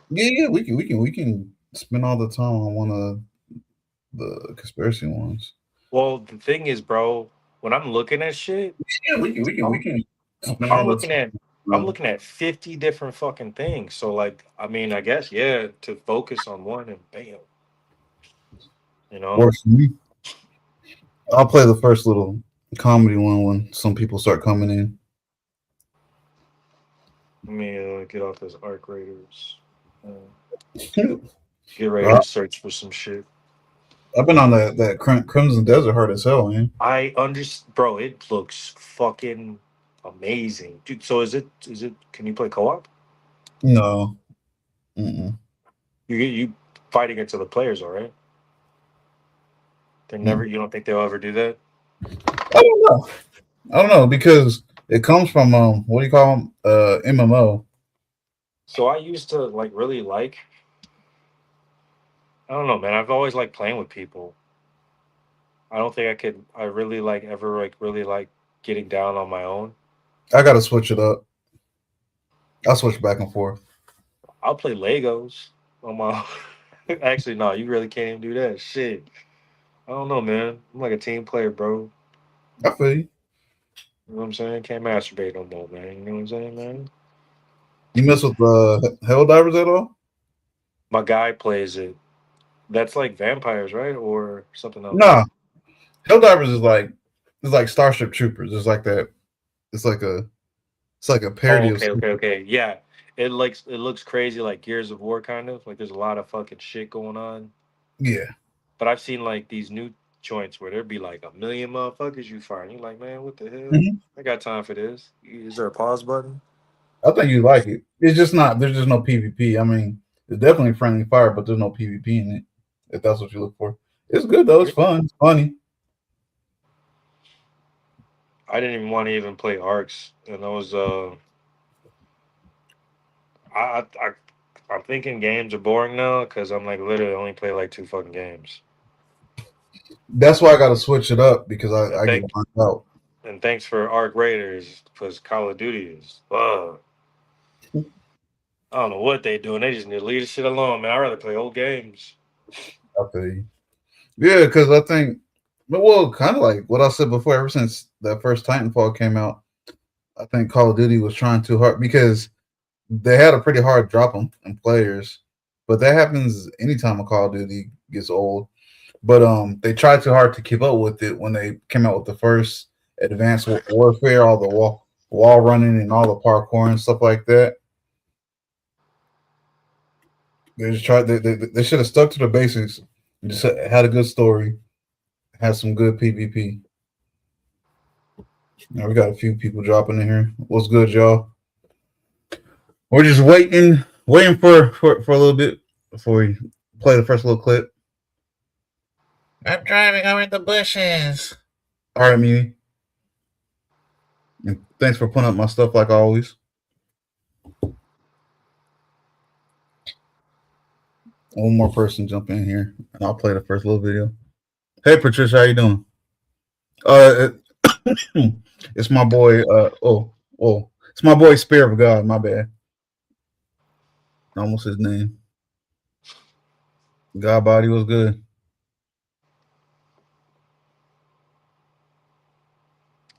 Yeah, we can spend all the time on one of the conspiracy ones. Well, the thing is, bro, when I'm looking at shit, Yeah, we I'm can spend I'm all the looking time. at I'm looking at 50 different fucking things. So like, I mean, I guess yeah, to focus on one and bam, you know. Works for me. I'll play the first little comedy one when some people start coming in. Let me get off this Arc Raiders. Uh, Bro, get ready to search for some shit. I've been on that Crimson Desert hard as hell, man. I understand, bro. It looks fucking amazing, dude. So is it? Can you play co-op? No, mm-mm, You fighting it to the players, all right? They're never. mm. You don't think they'll ever do that? I don't know. I don't know because it comes from what do you call them? MMO. So I used to like really like. I don't know, man. I've always liked playing with people. I don't think I could. I really like ever like really like getting down on my own. I gotta switch it up. I switch back and forth. I'll play Legos on my. Actually, no. You really can't even do that. Shit. I don't know, man. I'm like a team player, bro. I feel you. You know what I'm saying? Can't masturbate no more, man. You know what I'm saying, man? You mess with Hell Divers at all? My guy plays it. That's like vampires, right? Or something else. Nah, Helldivers is like it's like Starship Troopers. It's like that. It's like a it's like a Oh, parody of okay, okay, okay. Yeah. It looks crazy like Gears of War kind of. Like there's a lot of fucking shit going on. yeah. But I've seen like these new joints where there'd be like a million motherfuckers you find. You're like, man, what the hell? Mhm. I got time for this. Is there a pause button? I think you like it. It's just not. There's just no PvP. I mean, it's definitely friendly fire, but there's no PvP in it. If that's what you look for, it's good though. It's fun. It's funny. I didn't even want to even play arcs, and I was I'm thinking games are boring now because I'm like literally only play like two fucking games. That's why I got to switch it up because And I get thank burnt out. and thanks for Arc Raiders because Call of Duty is I don't know what they doing. They just need to leave this shit alone, man. I'd rather play old games. I feel you. Yeah, because I think, but well, kind of like what I said before. Ever since that first Titanfall came out, I think Call of Duty was trying too hard because they had a pretty hard drop in players. But that happens anytime a Call of Duty gets old. But they tried too hard to keep up with it when they came out with the first Advanced Warfare, all the wall running and all the parkour and stuff like that. They just tried. They should have stuck to the basics. And just had a good story. Had some good PvP. Now we got a few people dropping in here. What's good, y'all? We're just waiting for a little bit before we play the first little clip. I'm driving over the bushes. All right, Mimi. And thanks for putting up my stuff like always. One more person jump in here, and I'll play the first little video. Hey, Patricia, how you doing? Uh, it's my boy. It's my boy, Spirit of God. My bad. Almost his name. God body was good.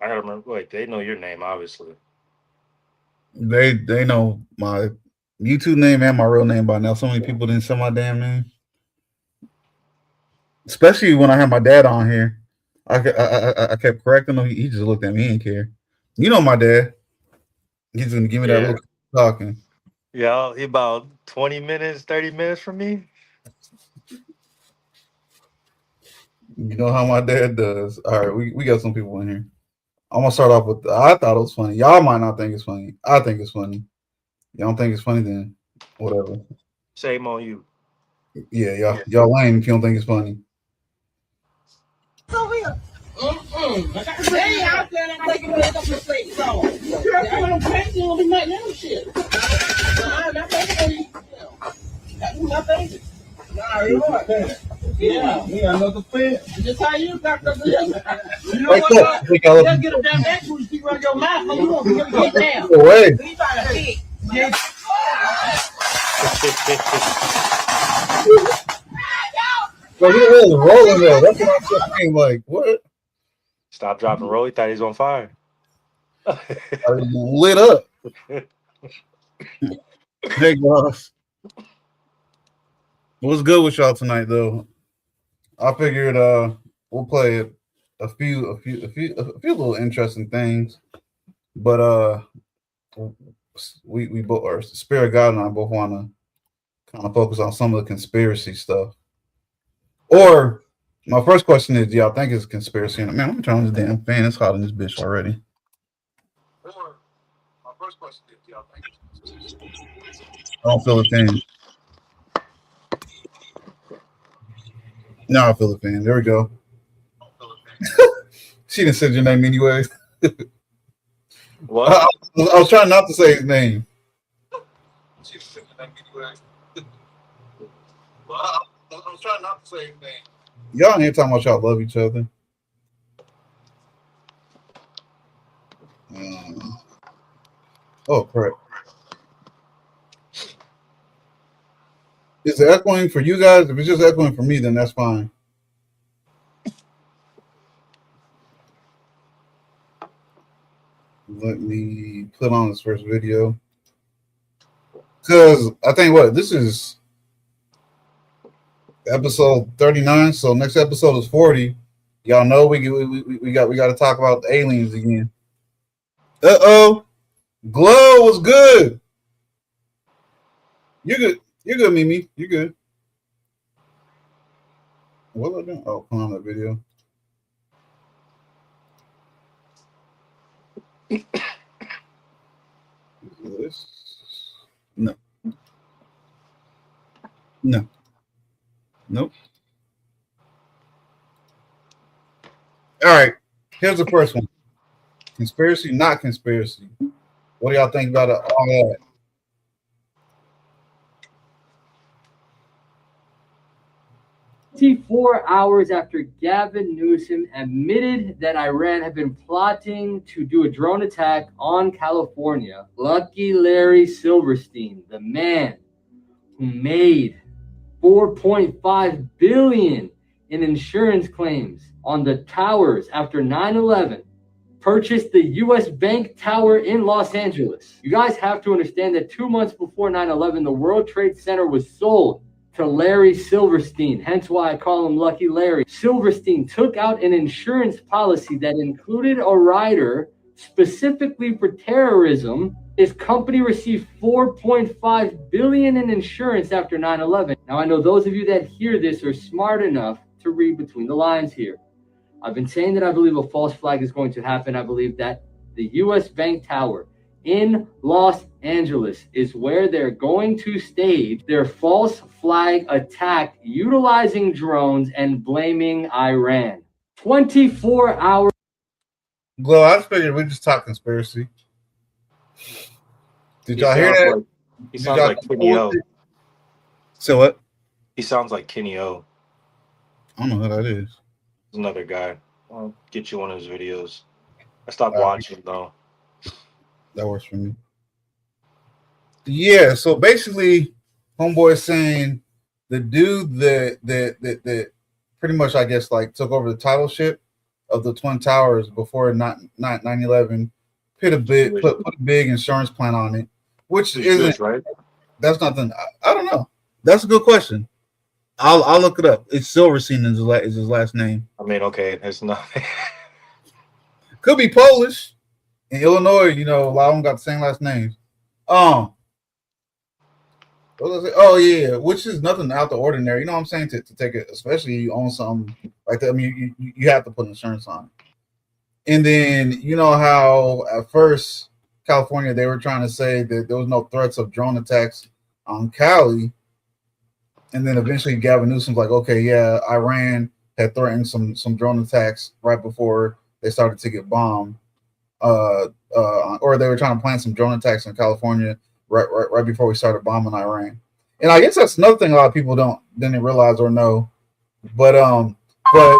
I gotta remember. Wait, they know your name, obviously. They know my YouTube name and my real name by now. So many people didn't say my damn name, especially when I had my dad on here. I kept correcting him. He just looked at me and care. You know my dad. He's gonna give me that Yeah. look talking. Yeah, he about 20 minutes, 30 minutes from me. You know how my dad does. All right, we got some people in here. I'm gonna start off with I thought it was funny. Y'all might not think it's funny. I think it's funny. Y'all don't think it's funny, then whatever. Shame on you. Yeah, y'all lame if you don't think it's funny. Over here. They out there and taking it up the plate. So, you're coming on crazy and be nothing else shit. Nah, not baby. That's my baby. Nah, you're right. Yeah, we got another plan. Just how you got the You know what? Just get a damn accuracy keep running your mouth, but you won't be able to get down. Away. We trying to pick. But he was rolling though. That's what I'm saying. Like, what? Stop, drop, and roll. He thought he was on fire. I lit up. Hey guys, what's good with y'all tonight though? I figured we'll play a few little interesting things, but we both, or Spirit God and I both want to kind of focus on some of the conspiracy stuff. Or my first question is, do y'all think it's a conspiracy? And man, I'm turning this damn fan. It's hot in this bitch already. Or my first question is, do y'all think it's a conspiracy? I don't feel the fan. No, I feel the fan. There we go. She didn't say your name anyway. What? I was trying not to say his name. She didn't say your name anyway. I was trying not to say his name. Y'all ain't talking about y'all love each other. Oh, correct. Is it echoing for you guys? If it's just echoing for me, then that's fine. Let me put on this first video. Because I think this is episode 39. So next episode is 40. Y'all know we got to talk about the aliens again. Glow was good. You're good. You're good, Mimi. You're good. What am I doing? Oh, put on that video. This? No. Nope. All right. Here's the first one. Conspiracy, not conspiracy. What do y'all think about all that? 24 hours after Gavin Newsom admitted that Iran had been plotting to do a drone attack on California, Lucky Larry Silverstein, the man who made $4.5 billion in insurance claims on the towers after 9/11, purchased the U.S. Bank Tower in Los Angeles. You guys have to understand that 2 months before 9/11, the World Trade Center was sold to Larry Silverstein, hence why I call him Lucky Larry. Silverstein took out an insurance policy that included a rider specifically for terrorism. His company received $4.5 billion in insurance after 9/11. Now, I know those of you that hear this are smart enough to read between the lines here. I've been saying that I believe a false flag is going to happen. I believe that the U.S. Bank Tower in Los Angeles is where they're going to stage their false flag attack utilizing drones and blaming Iran. 24 hours. Glow, I just figured we just talk conspiracy. Did y'all hear that? He sounds like Kenny O. So what? He sounds like Kenny O. I don't know who that is. He's another guy. I'll get you one of his videos. I stopped watching though. That works for me. Yeah, so basically, homeboy is saying the dude that pretty much, I guess, like took over the titleship of the Twin Towers before 9/11, put a big insurance plan on it, which isn't right. That's nothing. I don't know. That's a good question. I'll look it up. It's Silverstein is his last name. I mean, okay, it's not. Could be Polish. In Illinois, a lot of them got the same last names. What was I say? Oh yeah, which is nothing out the ordinary. You know what I'm saying? To take it, especially you own something like that. I mean, you have to put insurance on it. And then you know how at first California they were trying to say that there was no threats of drone attacks on Cali, and then eventually Gavin Newsom's like, okay, yeah, Iran had threatened some drone attacks right before they started to get bombed. Or they were trying to plan some drone attacks in California right before we started bombing Iran. And I guess that's another thing a lot of people didn't realize or know. But what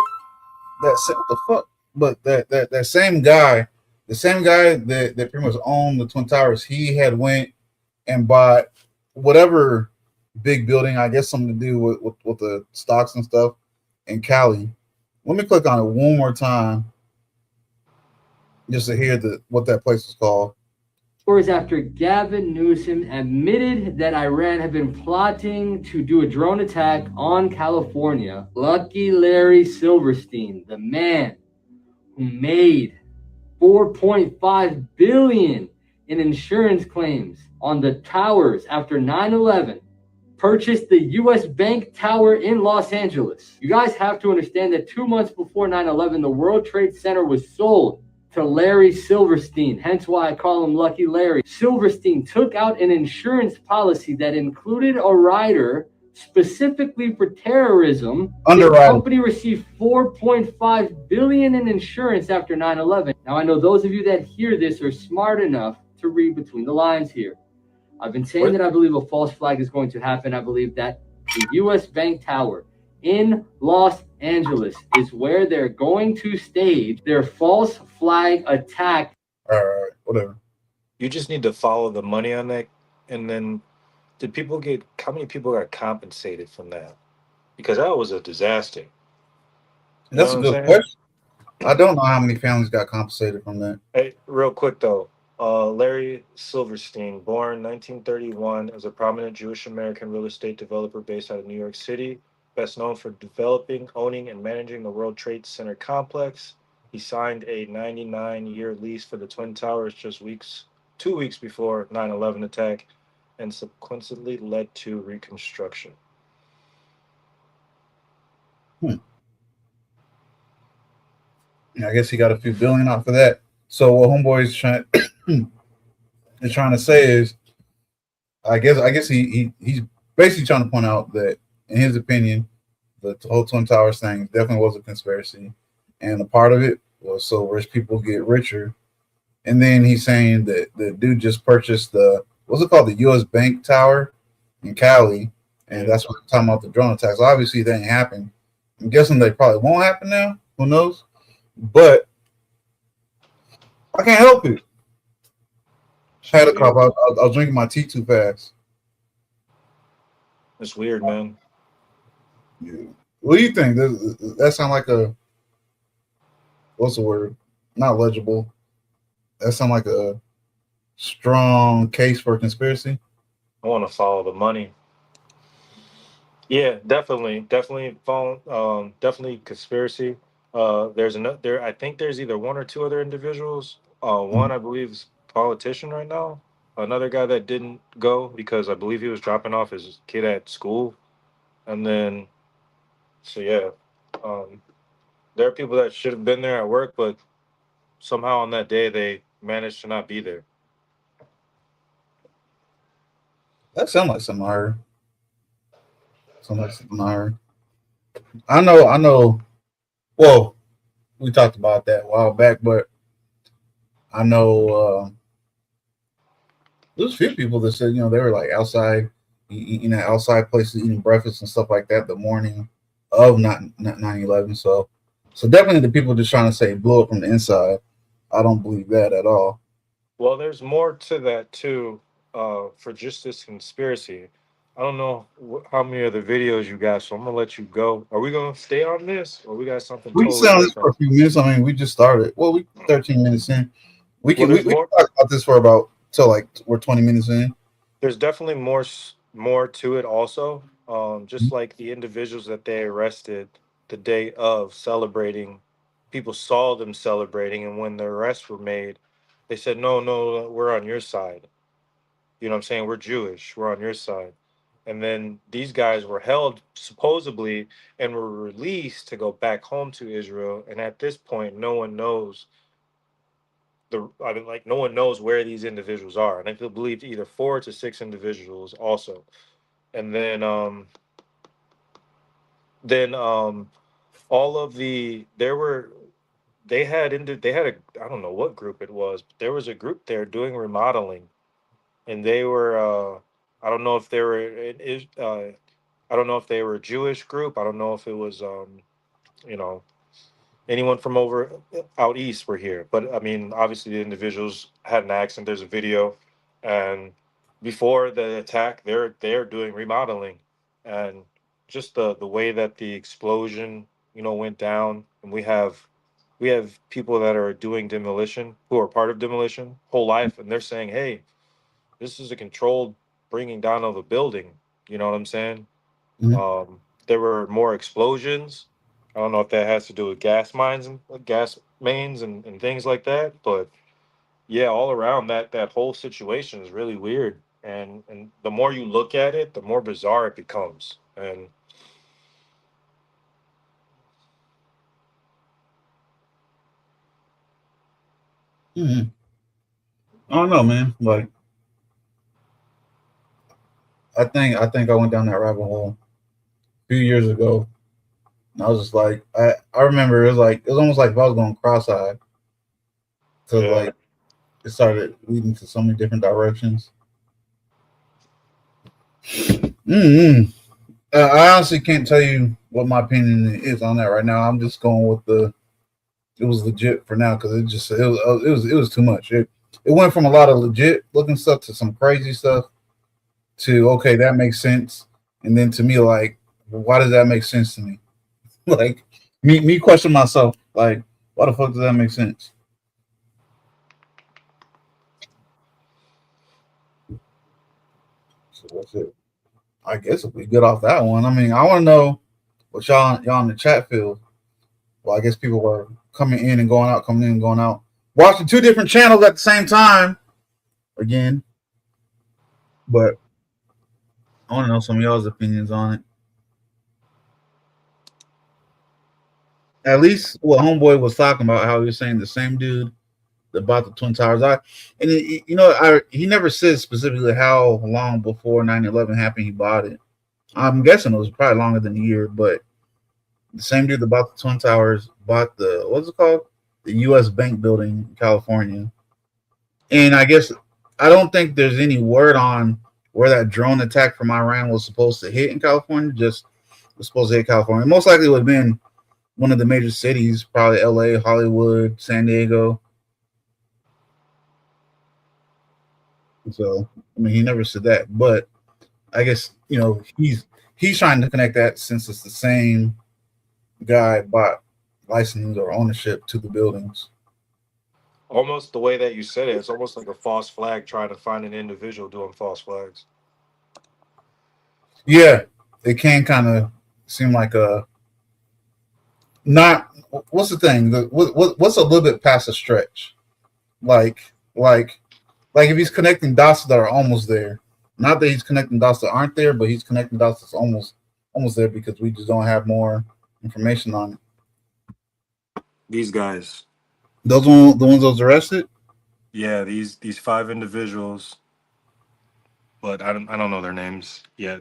the fuck? But that same guy, that pretty much owned the Twin Towers, he had went and bought whatever big building. I guess something to do with the stocks and stuff in Cali. Let me click on it one more time just to hear what that place is called. Hours after Gavin Newsom admitted that Iran had been plotting to do a drone attack on California, Lucky Larry Silverstein, the man who made 4.5 billion in insurance claims on the towers after 9/11, purchased the US Bank Tower in Los Angeles. You guys have to understand that 2 months before 9/11, the World Trade Center was sold to Larry Silverstein, hence why I call him Lucky Larry. Silverstein took out an insurance policy that included a rider specifically for terrorism. His company received 4.5 billion in insurance after 9/11. Now I know those of you that hear this are smart enough to read between the lines here. I've been saying that I believe a false flag is going to happen. I believe that the US Bank Tower in Los Angeles is where they're going to stage their false flag attack. All right, whatever. You just need to follow the money on that, and then how many people got compensated from that? Because that was a disaster. You That's know a what I'm good saying? question. I don't know how many families got compensated from that. Hey, real quick though, Larry Silverstein, born 1931, is a prominent Jewish American real estate developer based out of New York City, best known for developing, owning, and managing the World Trade Center complex. He signed a 99-year lease for the Twin Towers just 2 weeks before 9/11 attack, and subsequently led to reconstruction. Hmm. I guess he got a few billion off of that. So what homeboy is trying to say is, I guess he's basically trying to point out that in his opinion, the whole Twin Towers thing definitely was a conspiracy, and a part of it was so rich people get richer. And then he's saying that the dude just purchased the what's it called, the U.S. Bank Tower in Cali, and Yeah. that's what they're talking about, the drone attacks. Obviously, that ain't happened. I'm guessing they probably won't happen now. Who knows? But I can't help it. Had a cup. I was drinking my tea too fast. It's weird, man. Yeah. What do you think? Does that sound like a what's the word? Not legible. That sound like a strong case for conspiracy. I want to follow the money. Yeah, definitely phone. Definitely conspiracy. There's another. There, I think there's either one or two other individuals. One I believe is a politician right now. Another guy that didn't go because I believe he was dropping off his kid at school, and then so yeah, um, there are people that should have been there at work, but somehow on that day they managed to not be there. That sounds like something I heard. Sounds like something I heard. I know. Well, we talked about that a while back, but I know there's a few people that said they were like outside, outside places eating breakfast and stuff like that the morning of not 9/11. So definitely the people just trying to say blow it from the inside. I don't believe that at all. Well, there's more to that too. For just this conspiracy, I don't know how many other videos you got, so I'm gonna let you go. Are we gonna stay on this, or we got something We can totally stay on this for different? a few minutes. I mean, we just started. Well, we 13 minutes in. We Well, can we, there's we can more. talk about this for about till like we're 20 minutes in. There's definitely more to it. Also, just like the individuals that they arrested the day of celebrating, people saw them celebrating, and when the arrests were made, they said, "No, no, we're on your side." You know what I'm saying? We're Jewish. We're on your side. And then these guys were held supposedly and were released to go back home to Israel. And at this point, no one knows like no one knows where these individuals are. And I feel believed either 4 to 6 individuals also. And then all of there were they had a, I don't know what group it was, but there was a group there doing remodeling, and they were I don't know if they were I don't know if they were a Jewish group. I don't know if it was you know anyone from over out east were here. But I mean, obviously the individuals had an accent. There's a video, and before the attack, they're doing remodeling, and just the way that the explosion, went down, and we have people that are doing demolition who are part of demolition whole life, and they're saying, hey, this is a controlled bringing down of a building. You know what I'm saying? Mhm. There were more explosions. I don't know if that has to do with gas mines and gas mains and things like that, but yeah, all around that whole situation is really weird. And the more you look at it, the more bizarre it becomes. And Mhm. I don't know, man. Like I think I went down that rabbit hole a few years ago. And I was just like, I remember it was almost like if I was going cross-eyed because yeah, like it started leading to so many different directions. Mm-hmm. I honestly can't tell you what my opinion is on that right now. I'm just going with it was legit for now because it was too much. It went from a lot of legit looking stuff to some crazy stuff to okay, that makes sense, and then to me like, why does that make sense to me? Like me question myself like, why the fuck does that make sense? So that's it. I guess if we get off that one, I mean, I want to know what y'all in the chat feel. Well, I guess people were coming in and going out, coming in and going out, watching two different channels at the same time again. But I want to know some of y'all's opinions on it. At least what Homeboy was talking about, how he was saying the same dude that bought the Twin Towers. He never said specifically how long before 9/11 happened he bought it. I'm guessing it was probably longer than a year, but the same dude that bought the Twin Towers bought the what's it called? The U.S. Bank building in California. And I guess I don't think there's any word on where that drone attack from Iran was supposed to hit in California. Just was supposed to hit California. Most likely it would have been one of the major cities, probably L.A., Hollywood, San Diego. So I mean, he never said that, but I guess he's trying to connect that since it's the same guy bought license or ownership to the buildings. almost the way that you said it, it's almost like a false flag trying to find an individual doing false flags. Yeah, it can kind of seem like a not. What's the thing? What's a little bit past a stretch? Like like like if he's connecting dots that are almost there. Not that he's connecting dots that aren't there, but he's connecting dots that's almost there because we just don't have more information on it. These guys, The ones that was arrested. yeah, these five individuals, but I don't know their names yet.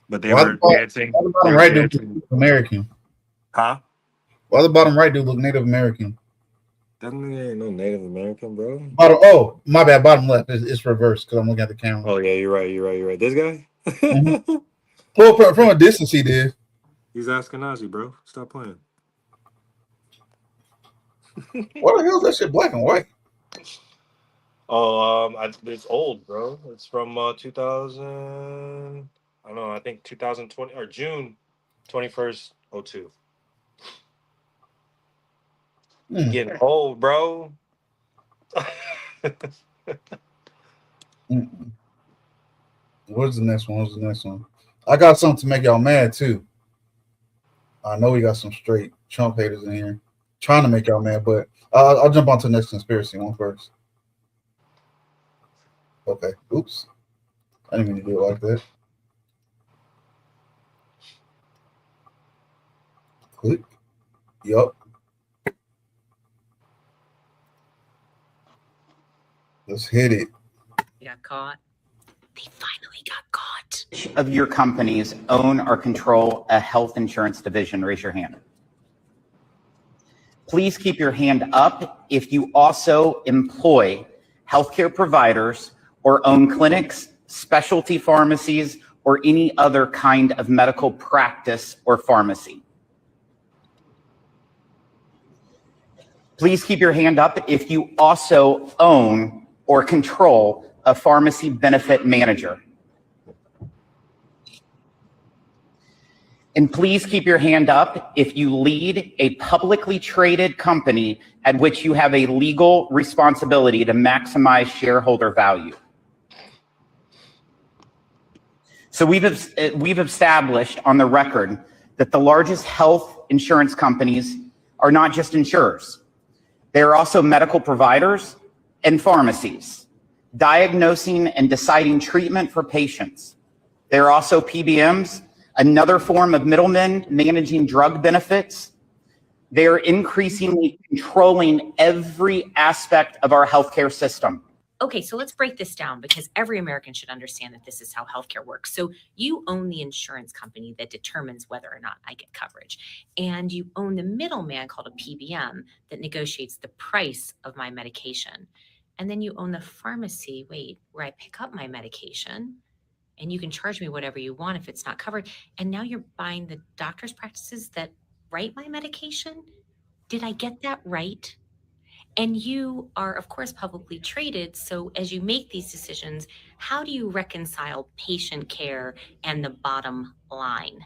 But they Why the were bottom, dancing. why the They bottom were right dude look dancing. Native American? Huh? Why the bottom right dude look Native American? That nigga ain't no Native American, bro. Bottom. Oh, my bad. Bottom left. It's reversed because I'm looking at the camera. Oh yeah, you're right. You're right. You're right. This guy. Mm-hmm. Well, from a distance, he did. He's Ashkenazi, bro. Stop playing. What the hell is that shit black and white? Oh, it's old, bro. It's from 2000. I don't know. I think 2020 or June 21st, 02. You Mm. getting old, bro? Mm-mm. What's the next one? What's the next one? I got something to make y'all mad too. I know we got some straight Trump haters in here trying to make y'all mad, but I'll jump on to the next conspiracy one first. Okay. Oops. I didn't mean to do it like that. Click. Yup. Let's hit it. Got caught. They finally got caught. Of your companies own or control a health insurance division? Raise your hand. Please keep your hand up if you also employ healthcare providers or own clinics, specialty pharmacies, or any other kind of medical practice or pharmacy. Please keep your hand up if you also own or control a pharmacy benefit manager. And please keep your hand up if you lead a publicly traded company at which you have a legal responsibility to maximize shareholder value. So we've established on the record that the largest health insurance companies are not just insurers. They are also medical providers and pharmacies, diagnosing and deciding treatment for patients. They are also PBMs, another form of middlemen managing drug benefits. They are increasingly controlling every aspect of our healthcare system. Okay, so let's break this down because every American should understand that this is how healthcare works. So you own the insurance company that determines whether or not I get coverage. And you own the middleman called a PBM that negotiates the price of my medication. And then you own the pharmacy, where I pick up my medication. And you can charge me whatever you want if it's not covered. And now you're buying the doctor's practices that write my medication. Did I get that right? And you are, of course, publicly traded. So as you make these decisions, how do you reconcile patient care and the bottom line?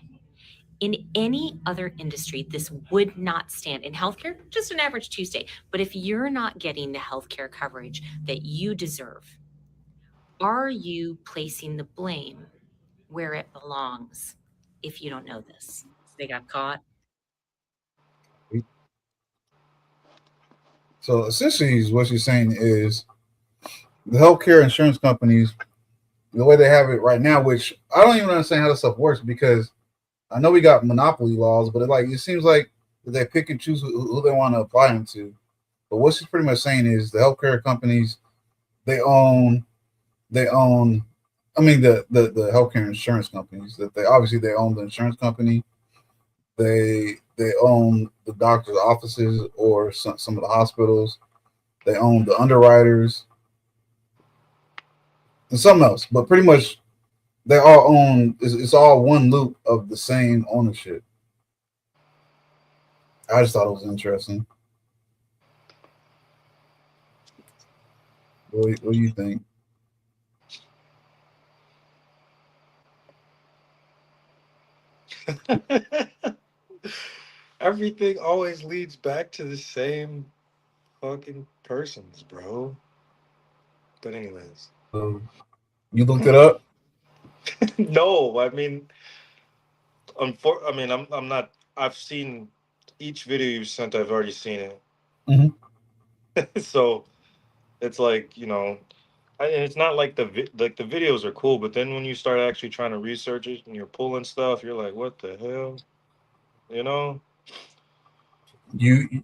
In any other industry, this would not stand. In healthcare, just an average Tuesday. But if you're not getting the healthcare coverage that you deserve, are you placing the blame where it belongs if you don't know this? They got caught. So essentially, what she's saying is the healthcare insurance companies, the way they have it right now, which I don't even understand how this stuff works because I know we got monopoly laws, but it seems like they pick and choose who they want to apply them to. But what she's pretty much saying is the healthcare companies, they own. I mean the healthcare insurance companies that they own the insurance company. They own the doctor's offices or some of the hospitals. They own the underwriters and something else, but pretty much they all own. It's all one loop of the same ownership. I just thought it was interesting. What do you think? Everything always leads back to the same fucking persons, bro. But anyways. You looked it up? No, I mean, I'm not. I've seen each video you sent. I've already seen it. Mm-hmm. So it's like, and it's not like the videos are cool, but then when you start actually trying to research it and you're pulling stuff, you're like, what the hell, you know? You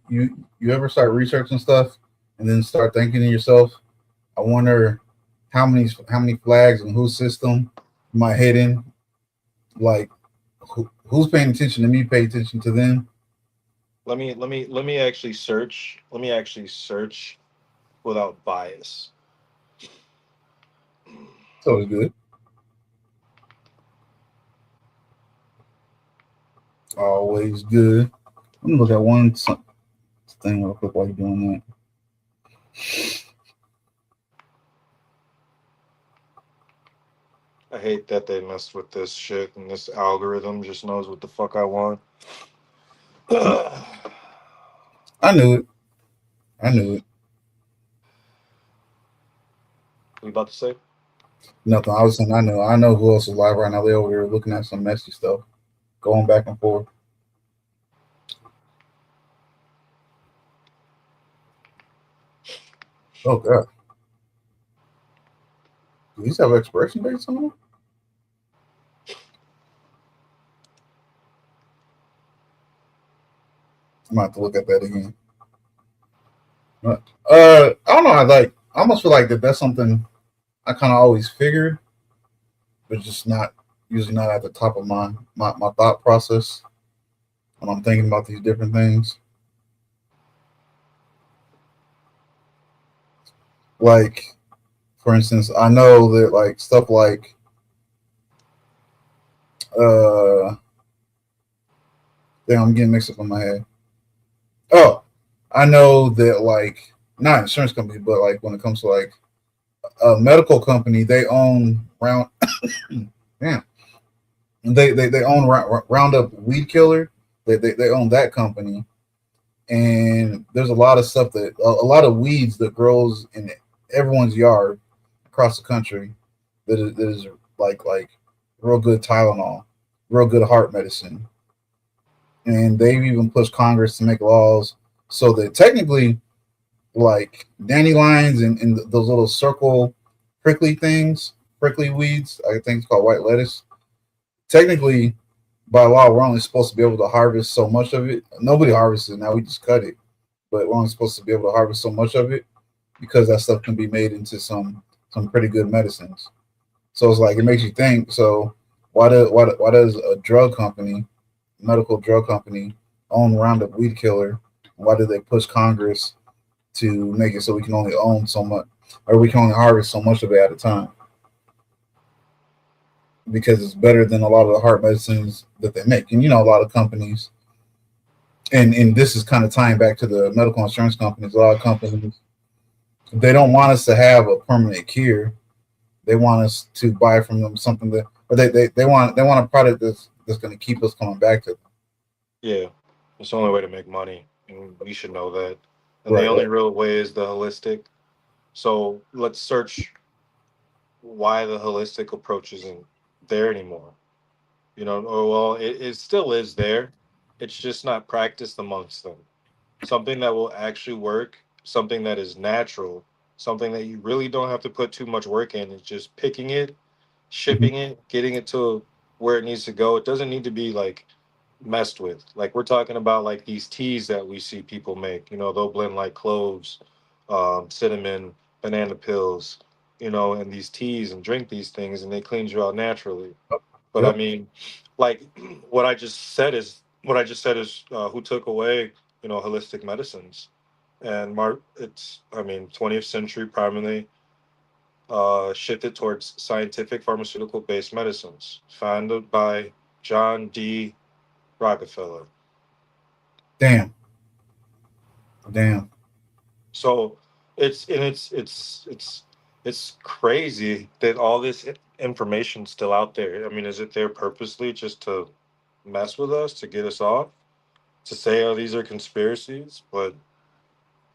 ever start researching stuff and then start thinking to yourself, I wonder how many flags and whose system am I hitting? Like who's paying attention to me, pay attention to them. Let me actually search. Let me actually search without bias. So it's good. Always good. Let me look at one thing real quick while you're doing that. I hate that they messed with this shit and this algorithm just knows what the fuck I want. I knew it. What you about to say? Nothing. I was saying I know who else is live right now. They're over here looking at some messy stuff, going back and forth. Oh god. Do these have expiration dates on them? I'm gonna have to look at that again. I don't know. I almost feel like that's something I kind of always figured, but just usually not at the top of my thought process when I'm thinking about these different things. Like, for instance, I know that like stuff like damn, I'm getting mixed up in my head. Oh, I know that like not insurance companies, but like when it comes to like a medical company. They own round. Yeah, they own Roundup Weed Killer. They own that company, and there's a lot of stuff that a lot of weeds that grows in everyone's yard across the country that is like real good Tylenol, real good heart medicine, and they've even pushed Congress to make laws so that technically, like dandelions and those little circle prickly things, prickly weeds, I think it's called white lettuce. Technically, by law, we're only supposed to be able to harvest so much of it. Nobody harvests it now; we just cut it. But we're only supposed to be able to harvest so much of it because that stuff can be made into some pretty good medicines. So it's like it makes you think. So why does a drug company, medical drug company, own Roundup Weed Killer? Why do they push Congress to make it so we can only own so much, or we can only harvest so much of it at a time? Because it's better than a lot of the heart medicines that they make. And a lot of companies, and this is kind of tying back to the medical insurance companies. A lot of companies, they don't want us to have a permanent cure. They want us to buy from them something that, or they want a product that's going to keep us coming back to them. Yeah, it's the only way to make money, and we should know that. And Right, the only right. real way is the holistic. So let's search why the holistic approach isn't there anymore. Or well, it still is there. It's just not practiced amongst them. Something that will actually work, something that is natural, something that you really don't have to put too much work in. It's just picking it, Mhm. shipping it, getting it to where it needs to go. It doesn't need to be like messed with. Like we're talking about like these teas that we see people make. They'll blend like cloves, cinnamon, banana pills, and these teas and drink these things and they cleanse you out naturally. But I Yep. mean, like what I just said is who took away holistic medicines and it's I mean 20th century primarily shifted towards scientific pharmaceutical based medicines founded by John D. Rockefeller. Damn. Damn. So it's crazy that all this information's still out there. I mean, is it there purposely just to mess with us, to get us off, to say, oh, these are conspiracies? But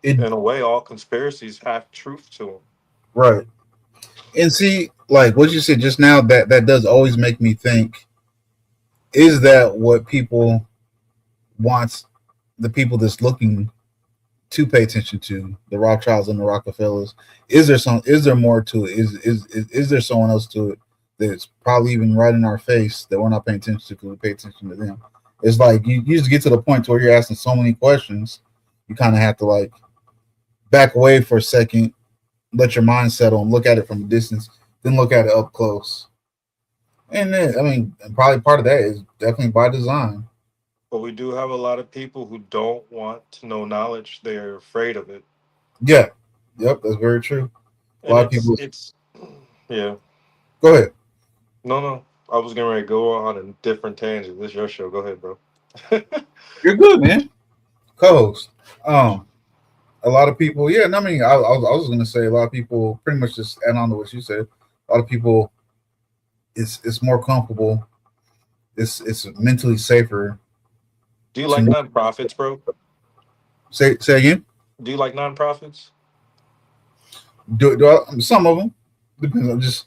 It in a way, all conspiracies have truth to them. right. And see, like what you said just now, that does always make me think: is that what people wants the people that's looking to pay attention to the Rothschilds and the Rockefellers? Is there more to it? Is there someone else to it that's probably even right in our face that we're not paying attention to because we pay attention to them? It's like you just get to the point where you're asking so many questions, you kind of have to like back away for a second, let your mind settle, and look at it from a distance, then look at it up close. And then, I mean, and probably part of that is definitely by design. But we do have a lot of people who don't want to know knowledge. They're afraid of it. Yeah, yep, that's very true. A And lot of it's, people. it's, yeah. Go ahead. No, no. I was getting ready to go on a different tangent. This is your show. Go ahead, bro. You're good, man. Co-host. Um, a lot of people. Yeah, and I mean, I was going to say a lot of people pretty much just add on to what you said. A lot of people, it's more comfortable. It's mentally safer Do you to like nonprofits, bro? say again. Do you like nonprofits? Some of them depends on just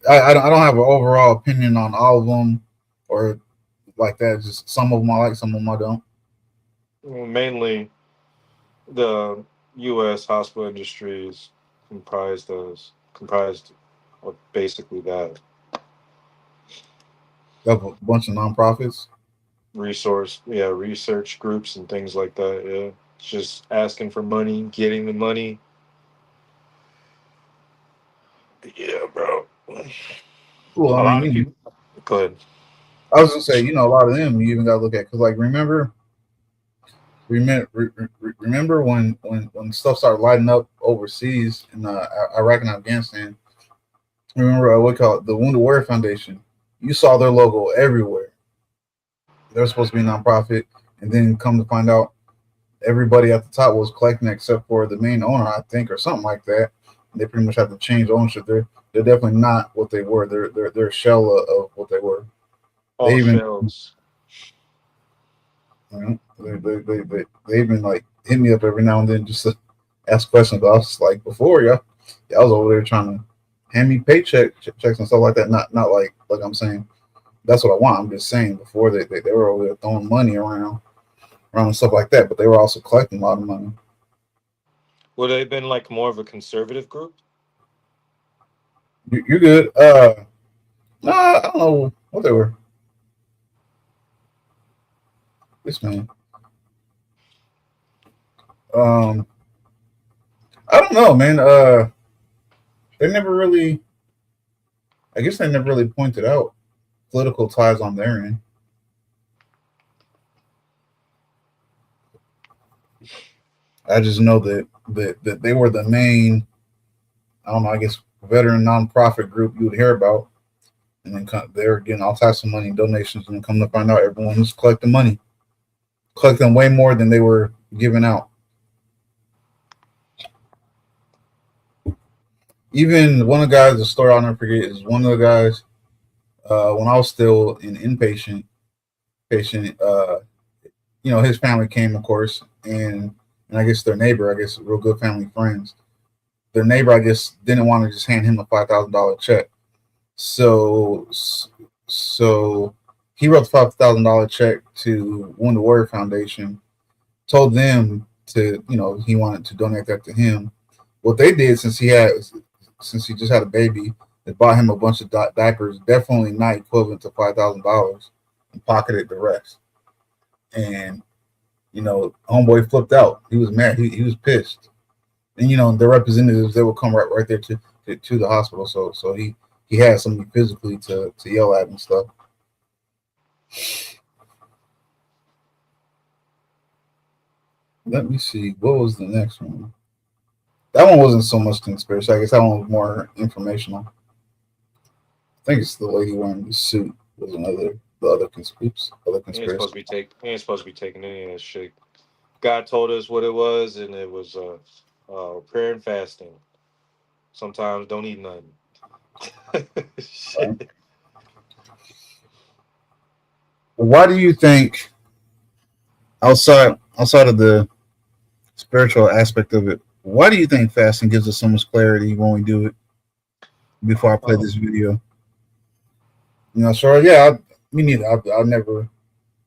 I don't have an overall opinion on all of them or like that. Just some of them I like, some of them I don't. Well, mainly the U.S. hospital industry is comprised of basically that I have a bunch of nonprofits. research groups and things like that. Yeah, just asking for money, getting the money. Yeah, bro. Well, I A mean, lot of people. Go ahead. I was gonna say, a lot of them you even gotta look at because, like, remember when stuff started lighting up overseas in Iraq and Afghanistan. Remember what call it the Wounded Warrior Foundation? You saw their logo everywhere. They're supposed to be a nonprofit, and then come to find out, everybody at the top was collecting except for the main owner, I think, or something like that. They pretty much have to change ownership. They're definitely not what they were. They're a shell of what they were. All They even shells. you know, they even like hit me up every now and then just to ask questions. But I was like before, y'all was over there trying to hand me checks and stuff like that. Not like I'm saying that's what I want. I'm just saying before they were over there throwing money around and stuff like that. But they were also collecting a lot of money. Would they have been like more of a conservative group? You're good. Nah, I don't know what they were. This man. I don't know, man. They never really. I guess they never really pointed out political ties on their end. I just know that they were the main. I don't know. I guess veteran nonprofit group you would hear about, and then they're getting all types of money, donations, and then come to find out everyone was collecting money, collecting way more than they were giving out. Even one of the guys, the story I'll never forget is one of the guys. When I was still an inpatient patient, his family came, of course, and I guess their neighbor, I guess, real good family friends. Their neighbor, I guess, didn't want to just hand him a $5,000 check, so he wrote the $5,000 check to Wounded Warrior Foundation, told them to, he wanted to donate that to him. What they did, since he just had a baby, they bought him a bunch of diapers, definitely not equivalent to $5,000, and pocketed the rest. And homeboy flipped out. He was mad. He was pissed. And the representatives, they would come right there to the hospital. So he had somebody physically to yell at and stuff. Let me see. What was the next one? That one wasn't so much conspiracy. I guess that one was more informational. I think it's the lady wearing the suit was the other conspiracy. He ain't supposed to be taking any of that shit. God told us what it was, and it was prayer and fasting. Sometimes don't eat nothing. Shit. Why do you think, outside of the spiritual aspect of it, why do you think fasting gives us so much clarity when we do it? Before I play this video, sure, yeah, me neither.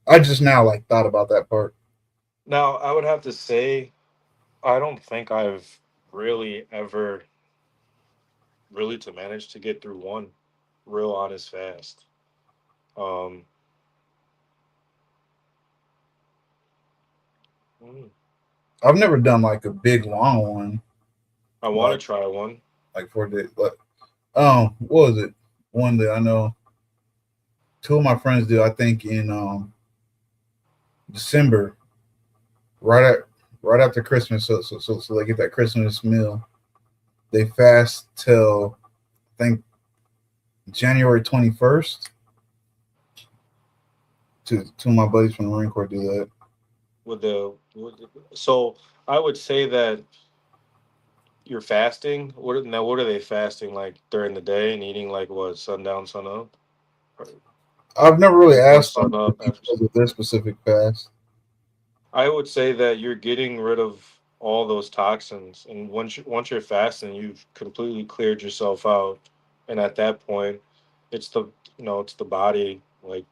I just now thought about that part. Now, I would have to say, I don't think I've really ever really to manage to get through one real honest fast. Um, mm, I've never done a big long one, I want to try one. 4 days. What was it? One that I know two of my friends do. I think in December, right after Christmas. So they get that Christmas meal. They fast till I think January 21st. Two of my buddies from the Marine Corps do that. So I would say that you're fasting. What are they fasting during the day and eating what, sundown, sun up? I've never really asked Sun them up with their specific fast. I would say that you're getting rid of all those toxins, and once you're fasting, you've completely cleared yourself out, and at that point, it's the body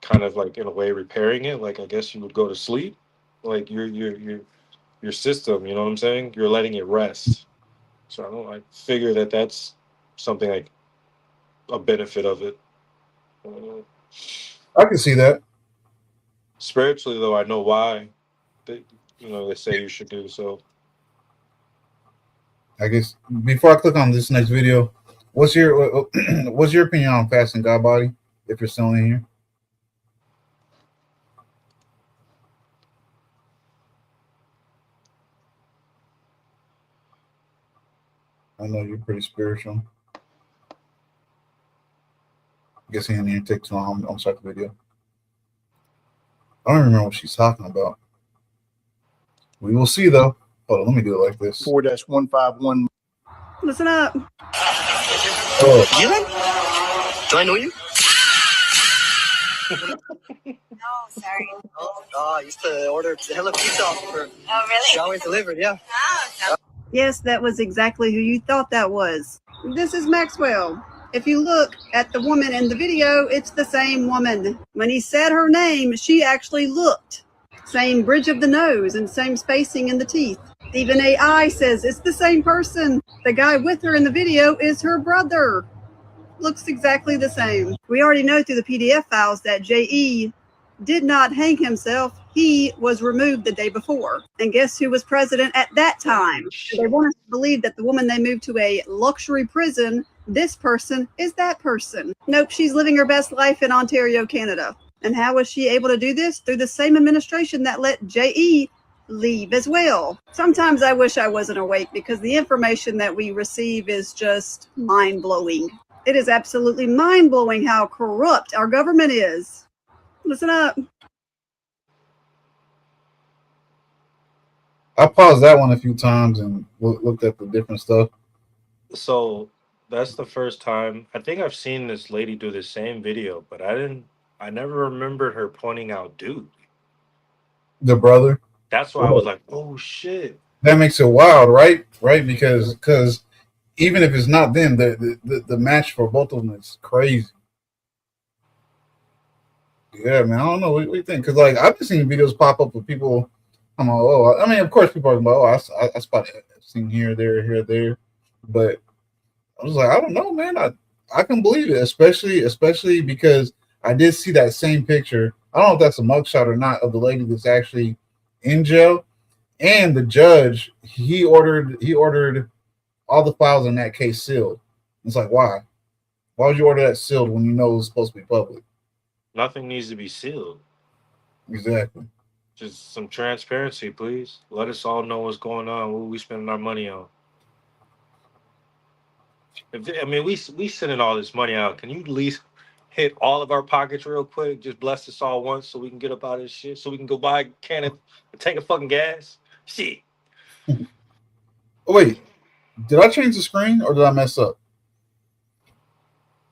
kind of in a way repairing it. I guess you would go to sleep, your system. You know what I'm saying? You're letting it rest. So I figure that that's something a benefit of it. I can see that. Spiritually, though, I know why. They say you should do so. I guess before I click on this next video, what's your opinion on fasting God body? If you're still in here, I know you're pretty spiritual. I guess in here take too long. I'm start the video. I don't remember what she's talking about. We will see though. Hold on, let me do it like this. 4-151. Listen up. Oh, Dylan? Do I know you? No, sorry. Oh, I used to order the hella pizza off her. Oh, really? She always delivered, yeah. Oh, Yes, that was exactly who you thought that was. This is Maxwell. If you look at the woman in the video, it's the same woman. When he said her name, she actually looked. Same bridge of the nose and same spacing in the teeth. Even AI says it's the same person. The guy with her in the video is her brother. Looks exactly the same. We already know through the PDF files that J.E. did not hang himself. He was removed the day before. And guess who was president at that time? They want us to believe that the woman they moved to a luxury prison, this person is that person. Nope, she's living her best life in Ontario, Canada. And how was she able to do this? Through the same administration that let J.E. leave as well. Sometimes I wish I wasn't awake because the information that we receive is just mind-blowing. It is absolutely mind-blowing how corrupt our government is. Listen up. I paused that one a few times and looked at the different stuff. So that's the first time I think I've seen this lady do the same video, but I never remembered her pointing out dude. The brother. That's why I was like, oh shit. That makes it wild, right? Right, because even if it's not them, the match for both of them is crazy. Yeah, man, I don't know. What do you think? Because like I've been seeing videos pop up with people. I'm like, oh, I mean, of course, people are like, oh, I spotted seen here, there, but I was like, I don't know, man. I can believe it, especially because I did see that same picture. I don't know if that's a mugshot or not of the lady that's actually in jail, and the judge he ordered all the files in that case sealed. It's like, why? Why would you order that sealed when you know it's supposed to be public? Nothing needs to be sealed. Exactly. Just some transparency, please. Let us all know what's going on. What we spending our money on. We sending all this money out. Can you at least hit all of our pockets real quick? Just bless us all once so we can get up out of this shit. So we can go buy a tank of fucking gas. Shit. Oh, wait, did I change the screen or did I mess up?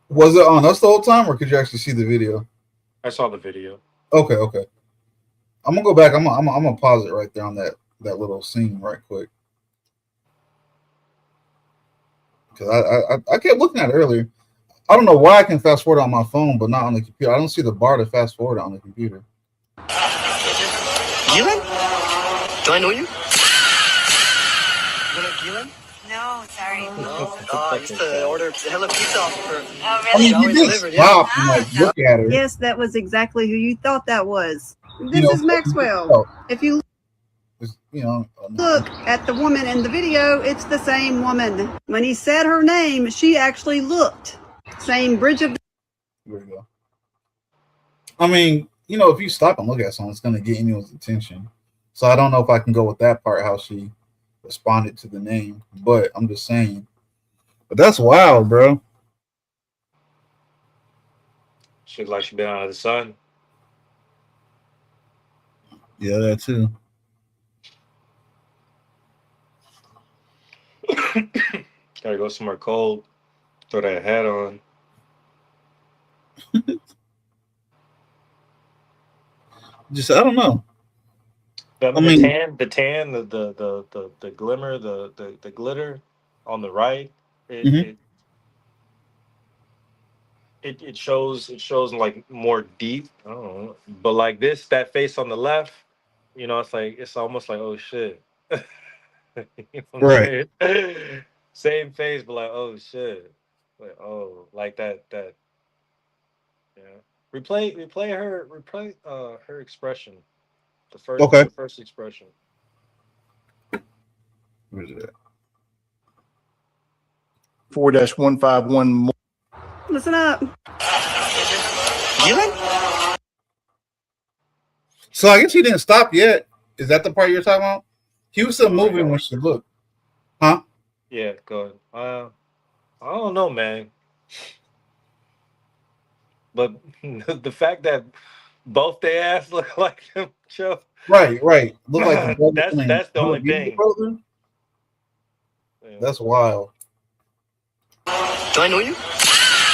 Was it on us the whole time, or could you actually see the video? I saw the video. Okay. I'm gonna go back. I'm gonna pause it right there on that little scene right quick because I kept looking at it earlier. I don't know why I can fast forward on my phone, but not on the computer. I don't see the bar to fast forward on the computer. Dylan? Do I know you? You know Dylan? no, sorry. No. Oh, I used to order the hella pizza off her. Oh, I really? mean, you always did delivered, yeah. stop and like look at her. Yes, that was exactly who you thought that was. This is Maxwell. If you look at the woman in the video, it's the same woman. When he said her name, she actually looked. Same bridge of. There we go. I mean, if you stop and look at someone, it's going to get anyone's attention. So I don't know if I can go with that part, how she responded to the name, but I'm just saying. But that's wild, bro. She looks like she been out of the sun. Yeah, that too. Gotta go somewhere cold. Throw that hat on. Just I don't know. The tan, the glimmer, the glitter on the right. It shows like more deep. I don't know, but like that face on the left, it's almost like, oh shit. You know what I'm Right. saying? Same face, but like, oh shit, like, oh, like that. Yeah. Replay her expression. The first expression. Where's it at? 4-151 more. Listen up. Dylan? So I guess he didn't stop yet. Is that the part you're talking about? He was still moving when she looked. Huh? Yeah, go ahead. I don't know, man. But the fact that both their ass look like him, Joe. Right. Look like that's the only thing. Yeah. That's wild. Do I know you?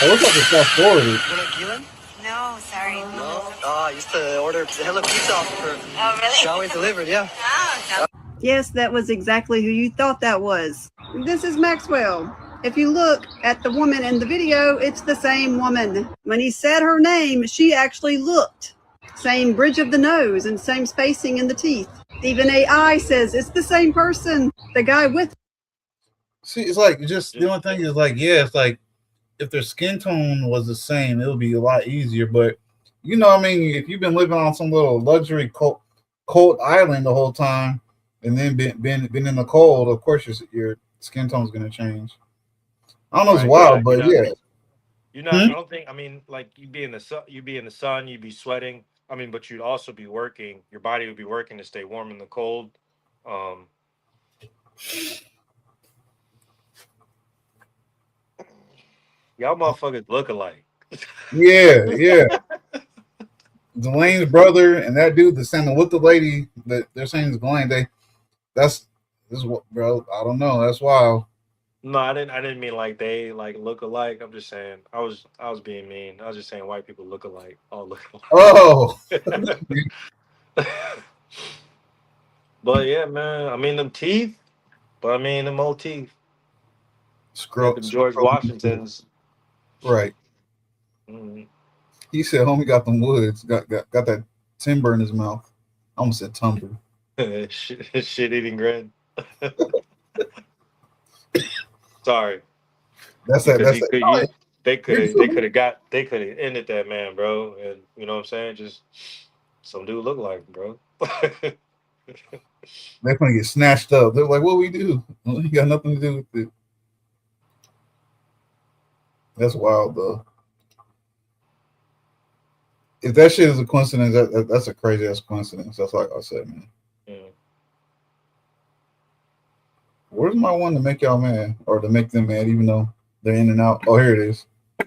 I look like it's South Florida. You know Keelan? No, sorry. No. I used to order hella pizza off of her. Oh, really? She always delivered, yeah. Oh, Yes, that was exactly who you thought that was. This is Maxwell. If you look at the woman in the video, it's the same woman. When he said her name, she actually looked. Same bridge of the nose and same spacing in the teeth. Even AI says it's the same person. The guy with. See, it's like just the only thing is like, yeah, it's like if their skin tone was the same, it would be a lot easier. But you know, I mean, if you've been living on some little luxury cold island the whole time, and then been in the cold, of course your skin tone is gonna change. I don't know, it's Right, wild, but yeah. you're not. I don't think. I mean, like you be in the sun, you'd be sweating. I mean, but you'd also be working. Your body would be working to stay warm in the cold. Um, y'all motherfuckers look alike. Yeah. Delane's brother and that dude that's standing with the lady that they're saying is Delane. This is what, bro. I don't know. That's wild. No, I didn't. I didn't mean like they like look alike. I'm just saying. I was being mean. I was just saying white people look alike. All look Oh, alike. But yeah, man. I mean them teeth. But I mean them old teeth. Like scroll. them George Washingtons. Right. Mm. He said, "Homie got them woods. Got that timber in his mouth." I almost said tumber. Shit eating grin. Sorry. That's that. Because That's he could. that. They could have. They could have ended that man, bro. And you know what I'm saying? Just some dude look like him, bro. They're gonna get snatched up. They're like, "What we do? Well, you got nothing to do with it." That's wild, though. If that shit is a coincidence, that's a crazy ass coincidence. That's like I said, man. Mm. Where's my one to make y'all mad or to make them mad, even though they're in and out? Oh, here it is. I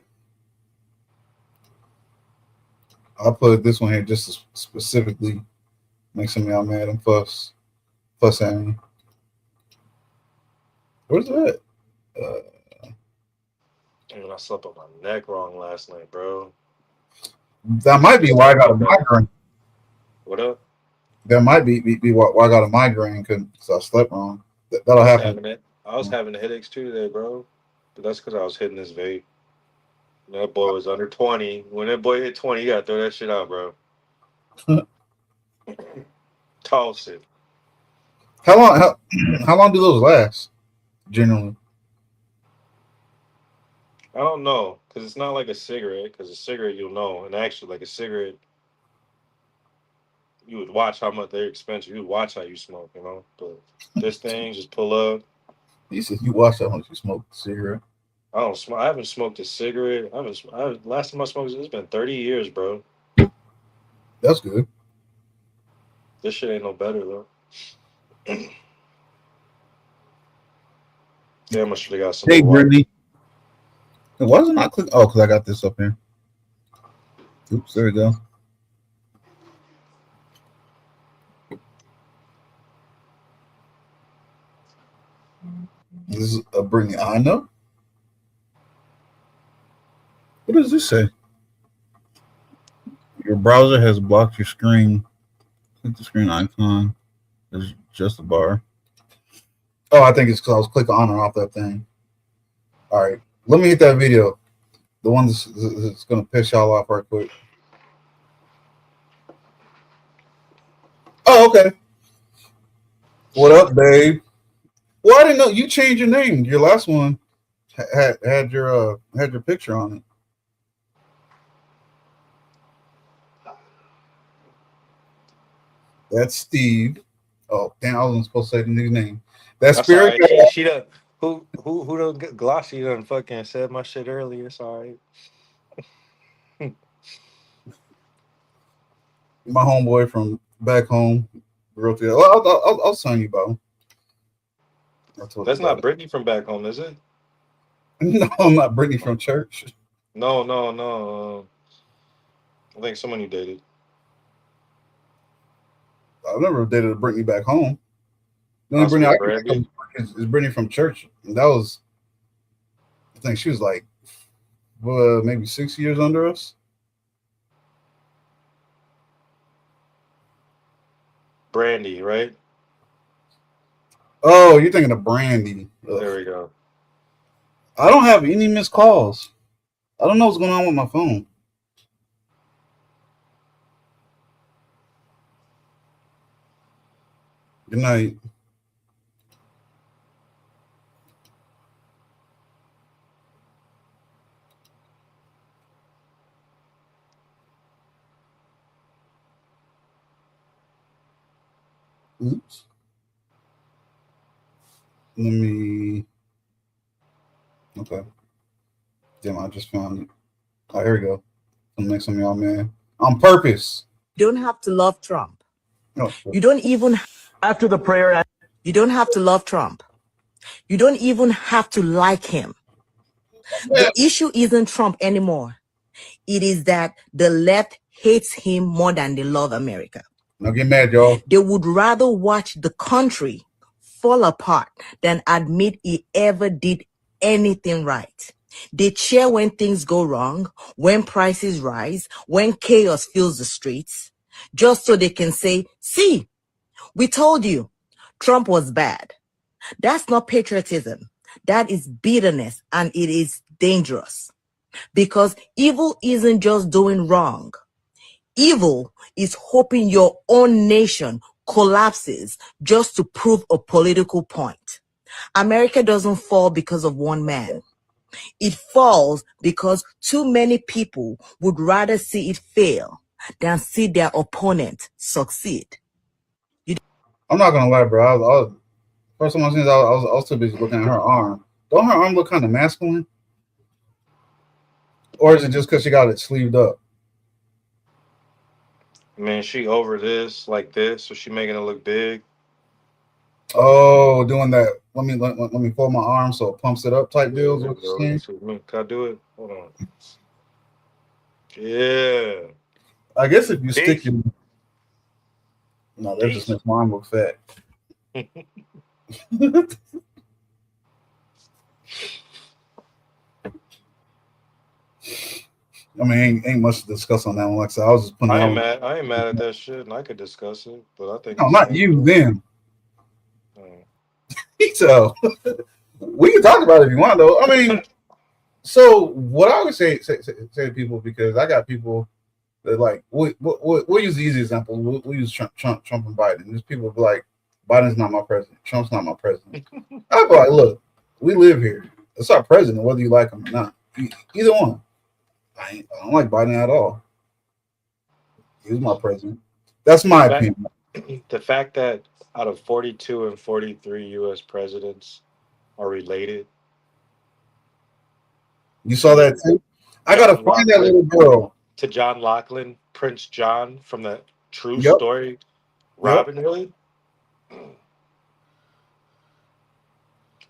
put this one here just to specifically make some of y'all mad and fuss at me. Where's that? I slept on my neck wrong last night, bro. That might be why I got a migraine. What up? That might be why I got a migraine because I slept wrong. That'll happen. I was having headaches too today, bro. But that's because I was hitting this vape. That boy was under 20. When that boy hit 20, you gotta throw that shit out, bro. Toss it. How long do those last? Generally, I don't know, because it's not like a cigarette. Because a cigarette, you'll know. And actually, like a cigarette, you would watch how much they're expensive. You would watch how you smoke, you know. But this thing, just pull up. he said you watch how much you smoke a cigarette. I don't smoke. I haven't smoked a cigarette. Last time I smoked, it's been 30 years, bro. That's good. This shit ain't no better though. Damn, I should have got some. Hey, Brittany. Why does it not click? Oh, because I got this up here. Oops, there we go. This is a Brittany I know. What does this say? Your browser has blocked your screen. Click the screen icon. There's just a bar. Oh, I think it's because I was clicking on and off that thing. All right. Let me hit that video. The one that's going to piss y'all off right quick. Oh, okay. What up, babe? Well, I didn't know you changed your name. Your last one had your picture on it. That's Steve. Oh, damn! I wasn't supposed to say the nigga's name. That's Spirit. Right. She done. Who done? Glossy done fucking said my shit earlier. It's all right. My homeboy from back home. I'll tell you about him. That's not Brittany from back home, is it? No, I'm not Brittany from church. No. I think someone you dated. I've never dated a Brittany back home. The only Brittany I can think of is Brittany from church. And that was think she was like maybe 6 years under us. Brandy, right? Oh, you're thinking of Brandy. There we go. I don't have any missed calls. I don't know what's going on with my phone. Good night. Oops. Let me. Okay. Damn, I just found it. Oh, here we go. I'm make some of y'all man on purpose. You don't have to love Trump. Oh, You don't even After the prayer, you don't have to love Trump. You don't even have to like him. yeah. The issue isn't Trump anymore. It is that the left hates him more than they love America. Don't get mad, y'all. They would rather watch the country fall apart than admit he ever did anything right. They cheer when things go wrong, when prices rise, when chaos fills the streets, just so they can say, see, we told you Trump was bad. That's not patriotism. That is bitterness, and it is dangerous. Because evil isn't just doing wrong. Evil is hoping your own nation collapses just to prove a political point. America doesn't fall because of one man. It falls because too many people would rather see it fail than see their opponent succeed. I'm not gonna lie, bro. I was first time I seen it, I was too busy looking at her arm. Don't her arm look kind of masculine? Or is it just because she got it sleeved up? I mean, she over this like this, so she making it look big. Oh, doing that. Let me fold my arm so it pumps it up type deals with the skin. Can I do it? Hold on. Yeah. I guess if you stick Peace. your no, that just makes my arm look fat. I mean, ain't much to discuss on that one. Like I said, I was just putting. I ain't mad at that shit, and I could discuss it, but I think No, it's not you. Then so we can talk about it if you want, though. I mean, so what I always say to people, because I got people that like we'll use the easy example. We'll use Trump and Biden. There's people who be like, Biden's not my president. Trump's not my president. I'd be like, look, we live here. It's our president, whether you like him or not. Either one. I don't like Biden at all. He's my president. That's my opinion. The fact that out of 42 and 43 U.S. presidents are related. You saw that too? I gotta find that little girl. To John Laughlin, Prince John from the true Yep. story, Robin Hood.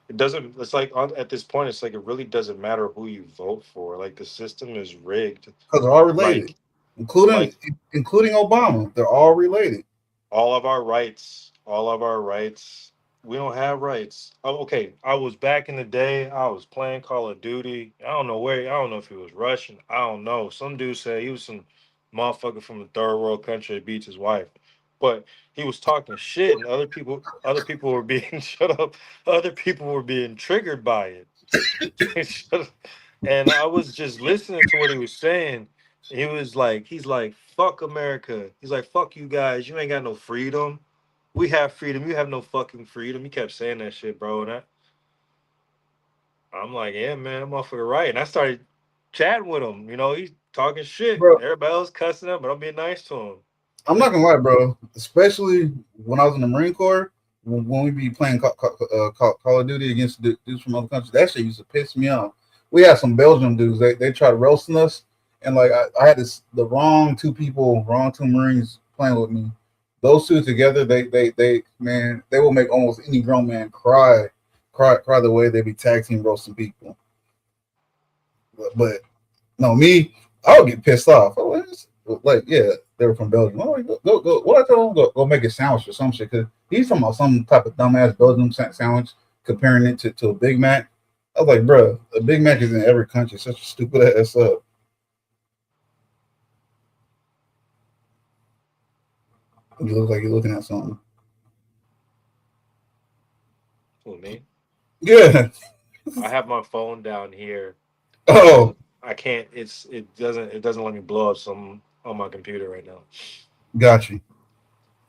It doesn't. It's like at this point, it's like it really doesn't matter who you vote for. Like the system is rigged. Because they're all related, including Obama. They're all related. All of our rights. We don't have rights. Oh, okay, I was back in the day. I was playing Call of Duty. I don't know if he was Russian. I don't know. Some dude said he was some motherfucker from a third world country that beats his wife. But he was talking shit, and other people were being shut up. Other people were being triggered by it. And I was just listening to what he was saying. He's like, fuck America. He's like, fuck you guys. You ain't got no freedom. We have freedom. You have no fucking freedom. He kept saying that shit, bro. And I'm like, yeah, man, that motherfucker right. And I started chatting with him. You know, he's talking shit. Bro. Everybody else cussing him, but I'm being nice to him. I'm not gonna lie, bro. Especially when I was in the Marine Corps, when we be playing Call of Duty against dudes from other countries, that shit used to piss me off. We had some Belgian dudes. They tried roasting us, and like I had the wrong two Marines playing with me. Those two together, they will make almost any grown man cry the way they be tag team roasting people. But no, me, I would get pissed off. Like, yeah, they were from Belgium. Oh, go. What I told him, go make a sandwich or some shit. Because he's talking about some type of dumbass Belgian sandwich, comparing it to a Big Mac. I was like, bro, a Big Mac is in every country. Such a stupid ass up. You look like you're looking at something. Who, me? Yeah. I have my phone down here. Oh, I can't. It doesn't let me blow up some on my computer right now. got you.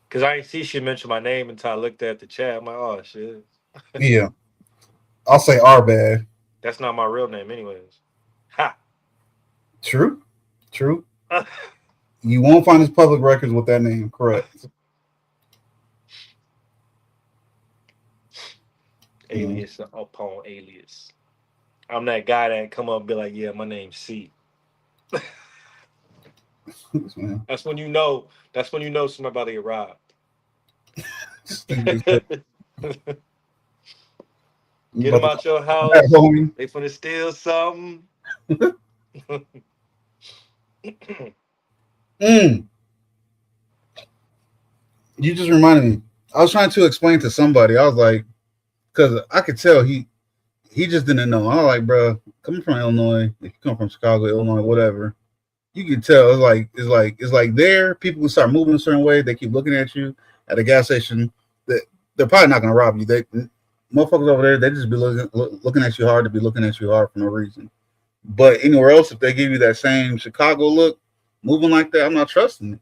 Cause I didn't see she mentioned my name until I looked at the chat. I'm like, oh shit, Yeah. I'll say our bad. that's not my real name, anyways. Ha. True. True. You won't find his public records with that name, correct? Alias upon alias. I'm that guy that come up and be like, yeah, my name's C. Man. That's when you know. That's when you know somebody about to get robbed. Get them out your house. They finna steal something. You just reminded me. I was trying to explain to somebody. I was like, because I could tell he just didn't know. I was like, bro, coming from Illinois, if you come from Chicago, Illinois, whatever, you can tell it's like there, people can start moving a certain way. They keep looking at you at a gas station. That they're probably not gonna rob you. They motherfuckers over there, they just be looking at you hard to be looking at you hard for no reason. But anywhere else, if they give you that same Chicago look, moving like that, I'm not trusting it.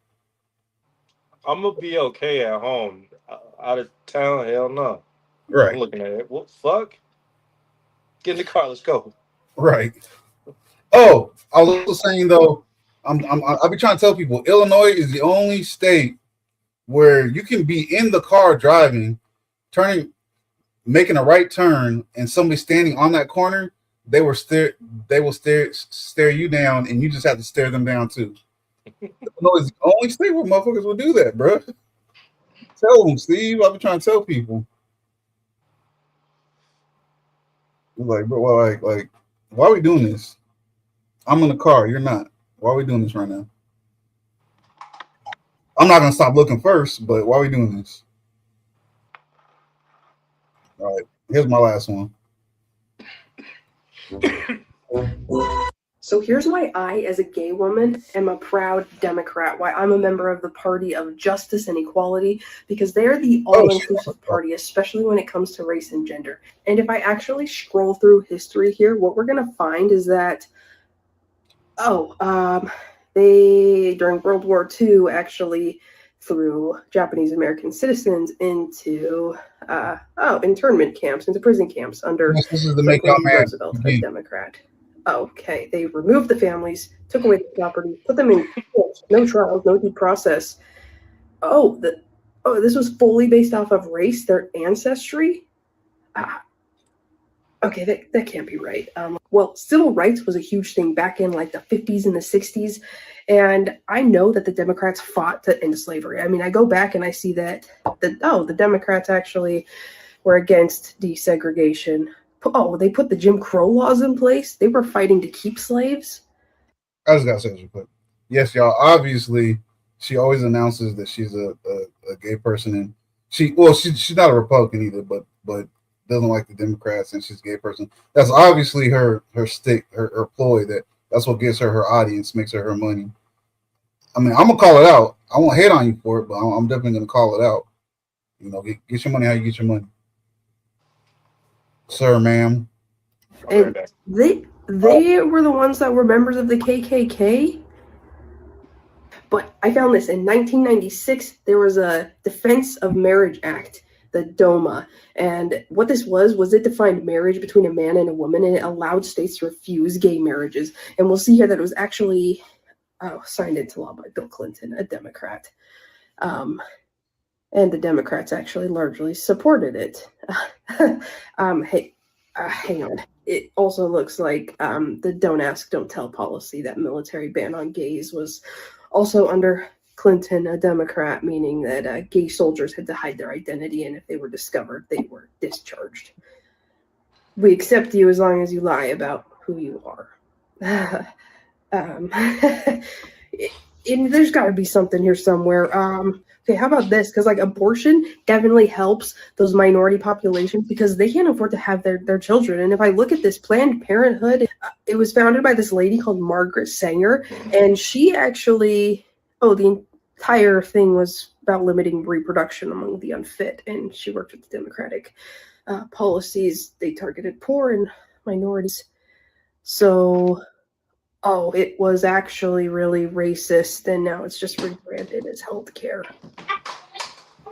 I'm gonna be okay at home. Out of town, hell no. Right. I'm looking at it. What the fuck? Get in the car. Let's go. Right. Oh, I was also saying though, I'll be trying to tell people Illinois is the only state where you can be in the car driving, making a right turn, and somebody standing on that corner, they will stare you down, and you just have to stare them down too. Illinois is the only state where motherfuckers will do that, bro. Tell them, Steve. I've been trying to tell people. Like, bro, well, like, why are we doing this? I'm in the car. You're not. Why are we doing this right now? I'm not gonna stop looking first, but why are we doing this? All right. Here's my last one. So here's why I, as a gay woman, am a proud Democrat, why I'm a member of the Party of Justice and Equality, because they are the all-inclusive party, especially when it comes to race and gender. And if I actually scroll through history here, what we're going to find is that, they, during World War II, actually threw Japanese American citizens into, internment camps, into prison camps under Franklin Roosevelt, a Democrat. Okay, they removed the families, took away the property, put them in court, no trials, no due process. This was fully based off of race, their ancestry. Okay, that can't be right. Well, civil rights was a huge thing back in like the 50s and the 60s, and I know that the Democrats fought to end slavery. I mean, I go back and I see that the Democrats actually were against desegregation. Oh, they put the Jim Crow laws in place. They were fighting to keep slaves. I just gotta say this real quick. Yes, y'all. Obviously, she always announces that she's a gay person, and she's not a Republican either, but doesn't like the Democrats, and she's a gay person. That's obviously her stick, her ploy. That's what gives her audience, makes her money. I mean, I'm gonna call it out. I won't hate on you for it, but I'm definitely gonna call it out. You know, get your money how you get your money. Sir, ma'am. And they were the ones that were members of the KKK. But I found this in 1996. There was a Defense of Marriage Act, the DOMA, and what this was it defined marriage between a man and a woman, and it allowed states to refuse gay marriages. And we'll see here that it was actually signed into law by Bill Clinton, a Democrat. And the Democrats actually largely supported it. Hang on. It also looks like the don't ask, don't tell policy, that military ban on gays, was also under Clinton, a Democrat, meaning that gay soldiers had to hide their identity, and if they were discovered, they were discharged. We accept you as long as you lie about who you are. And there's got to be something here somewhere. Okay, how about this? Because like abortion definitely helps those minority populations because they can't afford to have their children. And if I look at this Planned Parenthood, it was founded by this lady called Margaret Sanger, and she actually, the entire thing was about limiting reproduction among the unfit, and she worked with the Democratic policies. They targeted poor and minorities. So, it was actually really racist, and now it's just rebranded as healthcare.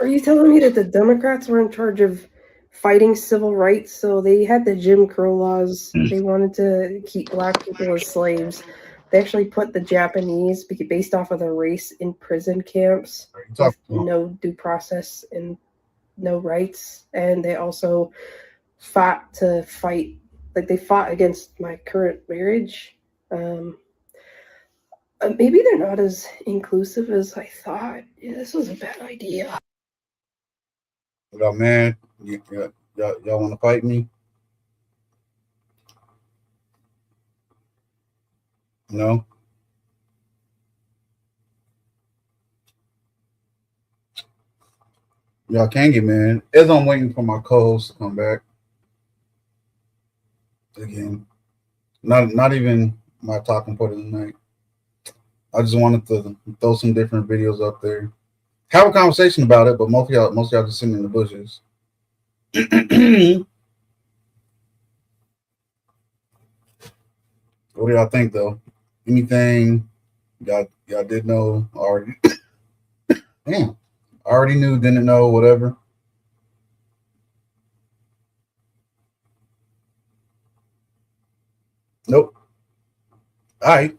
Are you telling me that the Democrats were in charge of fighting civil rights? So they had the Jim Crow laws. They wanted to keep black people as slaves. They actually put the Japanese, based off of their race, in prison camps with no due process and no rights. And they also fought they fought against my current marriage. Maybe they're not as inclusive as I thought. Yeah, this was a bad idea. Yo, man, y'all want to fight me? No. Y'all can get man. As I'm waiting for my co-host to come back again. Not even my talking point of the night. I just wanted to throw some different videos up there. Have a conversation about it, but most of y'all just sitting in the bushes. What do y'all think though? Anything y'all did know already? Damn. Already knew, didn't know, whatever. Nope. All right.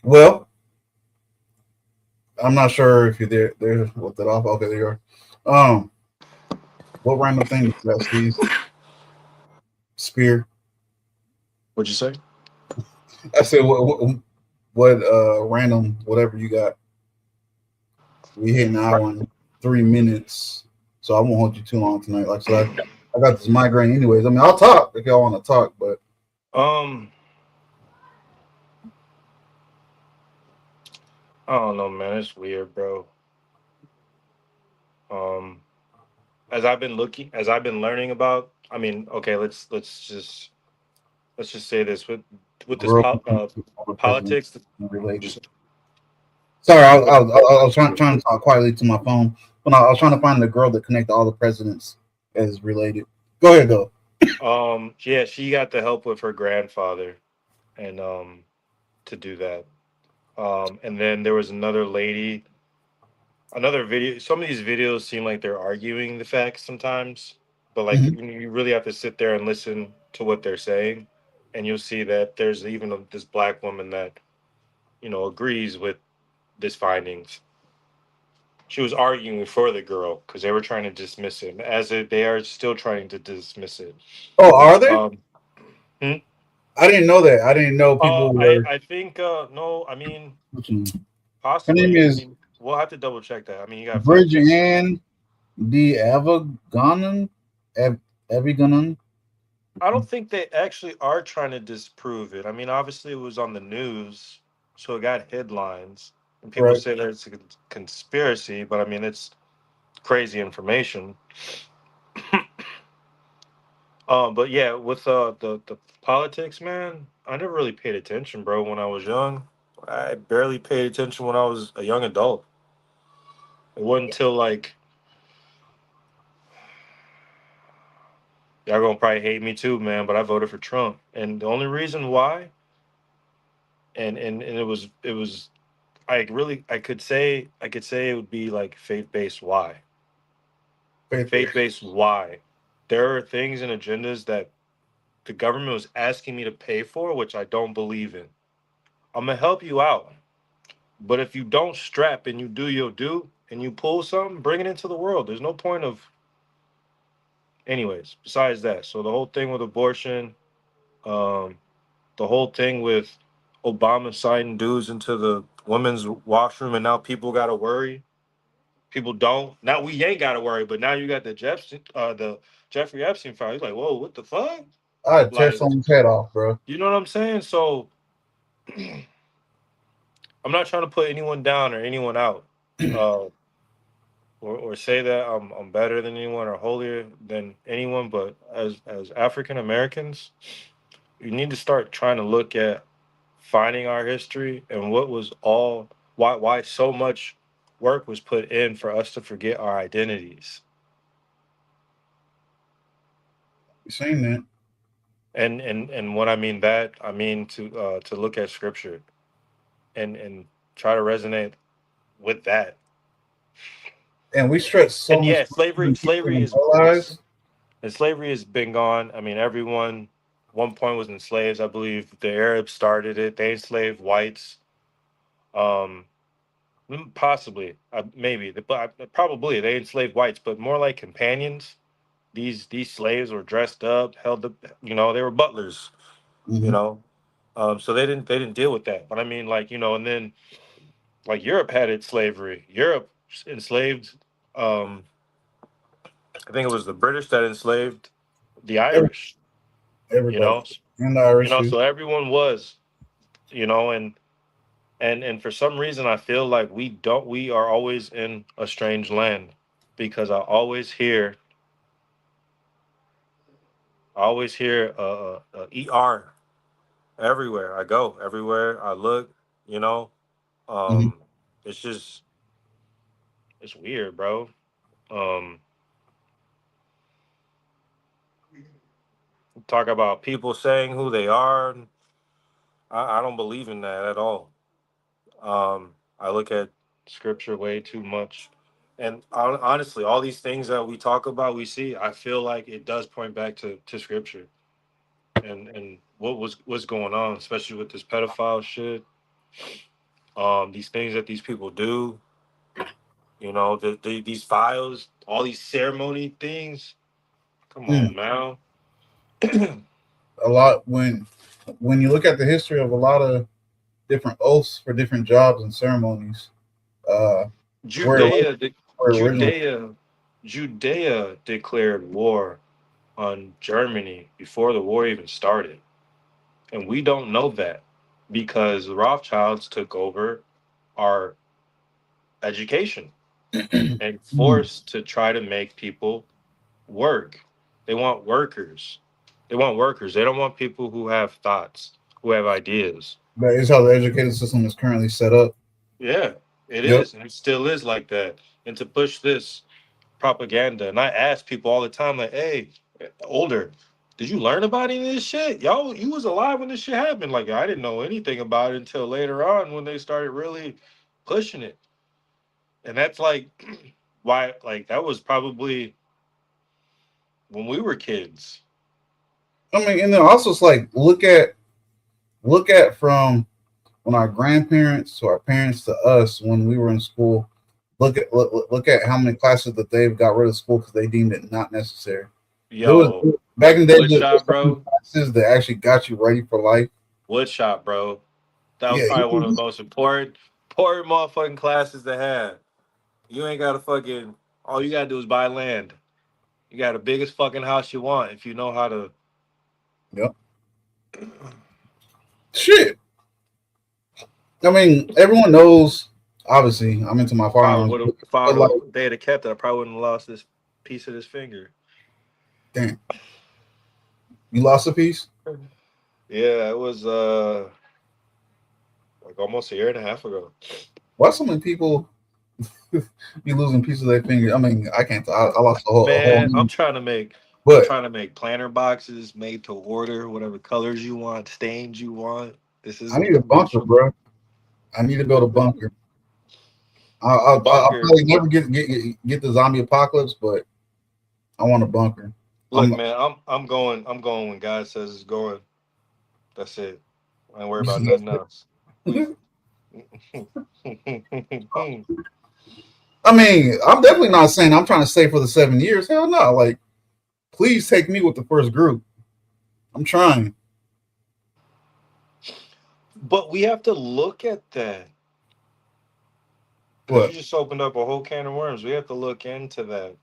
Well, I'm not sure if you're there. There, what that off? Okay, there you are. What random thing did that Steve? Spear. What'd you say? I said what random whatever you got. We hit an hour and 3 minutes, so I won't hold you too long tonight. Like I said, I got this migraine anyways. I mean, I'll talk if y'all want to talk, but I don't know, man. It's weird, bro. As I've been learning about. I mean, okay, let's just say this with this real politics. related. Sorry, I was trying to talk quietly to my phone, but I was trying to find the girl that connected all the presidents as related. Go ahead, though. Yeah, she got the help with her grandfather, and to do that. And then there was another lady, another video. Some of these videos seem like they're arguing the facts sometimes, but like you really have to sit there and listen to what they're saying, and you'll see that there's even this black woman that agrees with this findings. She was arguing for the girl because they were trying to dismiss it, they are still trying to dismiss it. Oh, are they? Hmm? I didn't know that. I didn't know people were. I think no. I mean, Her name possibly. I is mean, we'll have to double check that. I mean, you got Bridget Ann D. Avaganon. Aviganon. I don't think they actually are trying to disprove it. I mean, obviously it was on the news, so it got headlines, and people Right. say that it's a conspiracy. But I mean, it's crazy information. But yeah, with the politics, man, I never really paid attention, bro. When I was young, I barely paid attention when I was a young adult. It wasn't until like y'all gonna probably hate me too, man. But I voted for Trump, and the only reason why, and it was I could say it would be like faith based why. Faith based why. There are things and agendas that the government was asking me to pay for, which I don't believe in. I'm gonna help you out. But if you don't strap and you do your do and you pull something, bring it into the world. There's no point of anyways, besides that. So the whole thing with abortion, um, the whole thing with Obama signing dudes into the women's washroom and now people gotta worry. People don't. Now we ain't gotta worry, but now you got the Jeffrey Epstein file. He's like, whoa, what the fuck? I'd tear Like, someone's head off, bro. you know what I'm saying? So I'm not trying to put anyone down or anyone out. or say that I'm better than anyone or holier than anyone, but as African Americans, you need to start trying to look at finding our history and what was all why so much work was put in for us to forget our identities. You saying that? And when I mean that, I mean to look at scripture and try to resonate with that. And we stretch so And much yeah, slavery further than people slavery even is it's realize. and slavery has been gone. I mean, everyone one point was enslaved. I believe the Arabs started it. They enslaved whites. Um, possibly, maybe, but probably they enslaved whites, but more like companions. These slaves were dressed up, held up. They were butlers. You Hmm. know, so they didn't deal with that. But I mean, like and then like Europe had its slavery. Europe enslaved. Um, I think it was the British that enslaved the Irish. You Everybody, know, and the Irish too. so everyone was. And for some reason I feel like we are always in a strange land because I always hear ER everywhere I go, everywhere I look, you know. Hmm. Um it's just it's weird, bro. Um talk about people saying who they are. I don't believe in that at all. I look at scripture way too much. And honestly, all these things that we talk about, we see, I feel like it does point back to scripture and what's going on, especially with this pedophile shit. These things that these people do, these files, all these ceremony things. Come Mm. on, man. A lot when you look at the history of a lot of different oaths for different jobs and ceremonies, uh, where it, Judea, where it originally. Judea declared war on Germany before the war even started. And we don't know that because the Rothschilds took over our education and Mm. forced to try to make people work. They want workers. They want workers. They don't want people who have thoughts, who have ideas. That is how the educated system is currently set up. Yeah, it Yep. is. And it still is like that. And to push this propaganda, and I ask people all the time, like, hey, older, did you learn about any of this shit? Y'all, you was alive when this shit happened. Like, I didn't know anything about it until later on when they started really pushing it. And that's like why, like, that was probably when we were kids. I mean, and then also it's like look at from when our grandparents to our parents to us when we were in school. Look at how many classes that they've got rid of school because they deemed it not necessary. There was Yo, back in the day wood there shop, was some bro. classes that actually got you ready for life. Wood shop, bro. That was Yeah, probably one of the most important motherfucking classes to have. You ain't gotta fucking, all you gotta do is buy land. You got the biggest fucking house you want if you know how to. yep. Shit. I mean, everyone knows. Obviously, I'm into my Probably firearms, would have, if but like, they had kept it, I probably wouldn't have lost this piece of this finger. damn, you lost a piece. Yeah, it was like almost a year and a half ago. Why so many people be losing pieces of their finger? I mean, I can't. I lost a whole Man, hand. I'm But trying to make planter boxes made to order, whatever colors you want, stains you want. This I is need a bunker, commercial. bro. I need to build a bunker. The I'll bunker. probably never get the zombie apocalypse, but I want a bunker. Look, I'm man, I'm going when God says it's going. That's it. I ain't worry about nothing else. We I mean, I'm definitely not saying I'm trying to stay for the 7 years. Hell no. Like, please take me with the first group. I'm trying. But we have to look at that because you What? just opened up a whole can of worms. We have to look into that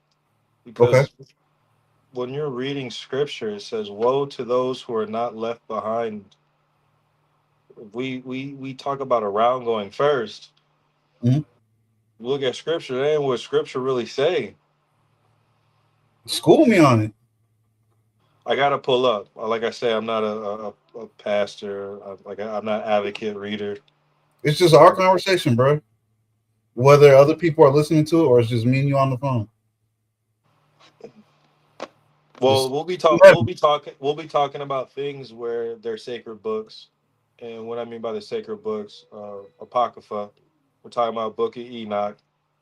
Okay. because when you're reading scripture, it says, "Woe to those who are not left behind." We talk about around going first. Mhm. look at scripture, that ain't what scripture really say. School me on it. I gotta pull up. Like I say, I'm not a pastor. I'm not advocate reader. It's just our conversation, bro. Whether other people are listening to it or it's just me and you on the phone. Well, Just we'll be talking about things where they're sacred books, and what I mean by the sacred books, apocrypha. We're talking about Book of Enoch,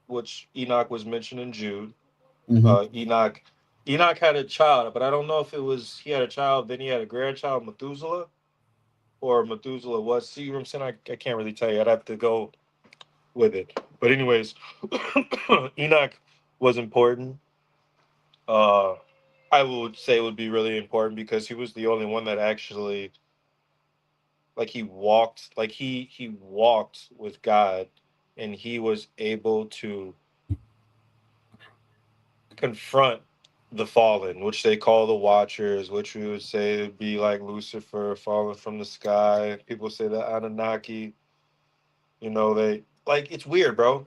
which Enoch was mentioned in Jude. Mhm. Enoch had a child, but I don't know if it was he had a child, then he had a grandchild, Methuselah, or Methuselah was. See what I'm saying? I can't really tell you. I'd have to go with it. But anyways, Enoch was important. Uh, I would say it would be really important because he was the only one that actually he walked with God, and he was able to confront the fallen, which they call the Watchers, which we would say would be like Lucifer falling from the sky. People say the Anunnaki. They like it's weird, bro.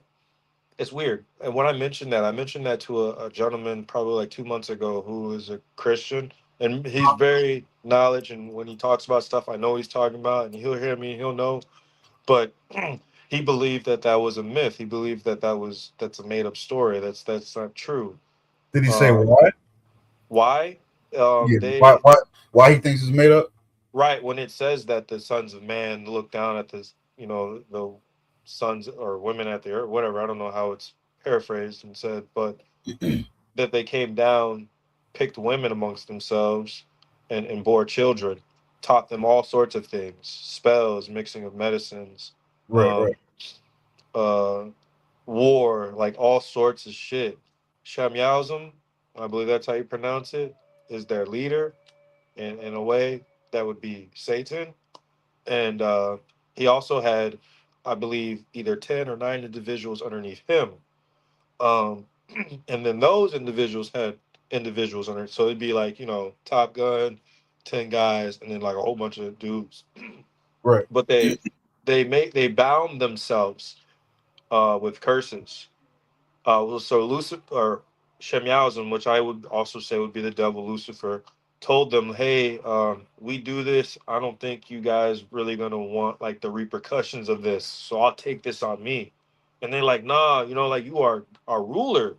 It's weird. And when I mentioned that to a gentleman probably like 2 months ago who is a Christian, and he's very knowledge. And when he talks about stuff, I know what he's talking about, and he'll hear me, he'll know. But he believed that that was a myth. He believed that that's a made up story. That's not true. Did he say Um, why? why? Yeah. Why? They Why? Why he thinks it's made up? Right, when it says that the sons of man look down at this, the sons or women at the earth, whatever. I don't know how it's paraphrased and said, but that they came down, picked women amongst themselves, and bore children, taught them all sorts of things, spells, mixing of medicines, Right. Right. um, uh, war, like all sorts of shit. Shamyasm, I believe that's how you pronounce it, is their leader, and in a way that would be Satan. And he also had, I believe, either 10 or 9 individuals underneath him. Um, and then those individuals had individuals under. So it'd be like, Top Gun, 10 guys, and then like a whole bunch of dudes. Right. But they bound themselves with curses. So Lucifer or Shemyausm, which I would also say would be the devil Lucifer, told them, "Hey, we do this. I don't think you guys really gonna want like the repercussions of this. So I'll take this on me." And they like, "Nah, like you are our ruler,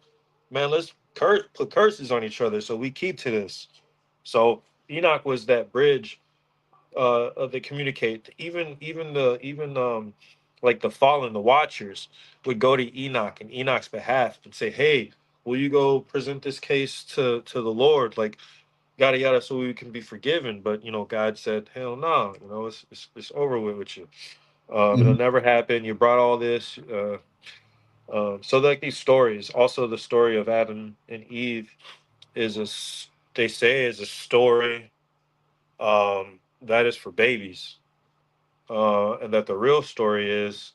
man. Let's put curses on each other so we keep to this." So Enoch was that bridge they communicate. Even like the fallen, the Watchers would go to Enoch in Enoch's behalf and say, "Hey, will you go present this case to the Lord, like yada yada, so we can be forgiven?" But God said, "Hell no, it's over with you. It'll Mhm. never happen. You brought all this." So like these stories, also the story of Adam and Eve they say is a story that is for babies. And that the real story is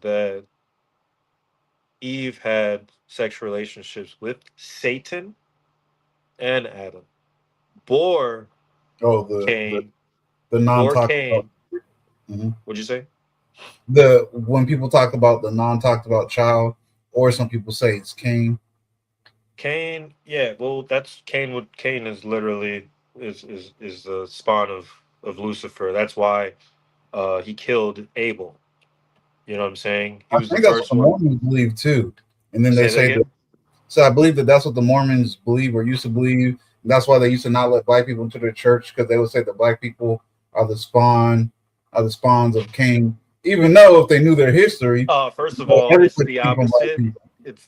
that Eve had sexual relationships with Satan and Adam. Bore Oh, the Cain. the Bore non-talked about. Cain. Mhm. What'd you say? The when people talk about the non-talked about child, or some people say it's Cain. Cain. Yeah. Well, that's Cain. What Cain is literally is the spawn of Lucifer. That's why he killed Abel. You know what I'm saying? He I was the think that's what first the one. Mormons believe too. And then they Say that say that. again. So I believe that that's what the Mormons believe or used to believe. That's why they used to not let black people into their church because they would say that black people are the spawns of Cain. Even though if they knew their history, First of all, it's everybody the came from black opposite. people.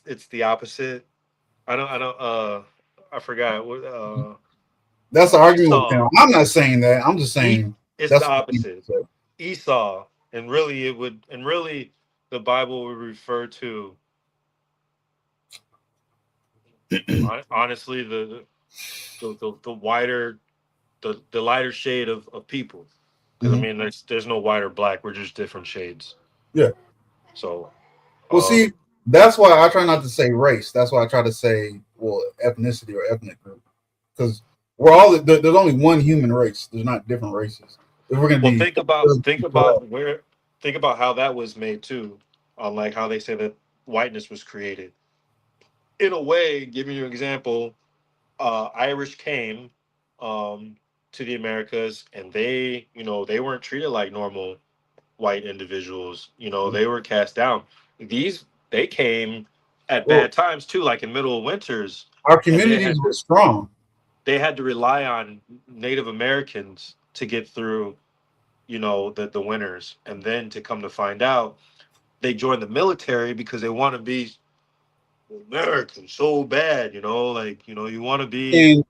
It's the opposite. I don't I forgot what That's the argument with Esau. them. I'm not saying that. I'm just E saying it's the that's what people opposite. say. Esau. And really the Bible would refer to honestly the wider the lighter shade of people. Because I Mhm. mean there's no white or black, we're just different shades. Yeah. So Well, um see, that's why I try not to say race. That's why I try to say, well, ethnicity or ethnic group, because we're all there's only one human race. There's not different races. If we're gonna well be think about how that was made too. On like how they say that whiteness was created. In a way, giving you an example, Irish came to the Americas, and they, they weren't treated like normal white individuals. They were cast down. They came at Well, bad times too, like in middle of winters, our and communities were strong. they had to rely on Native Americans to get through, the winters, and then to come to find out, they joined the military because they want to be American so bad. You want to be, And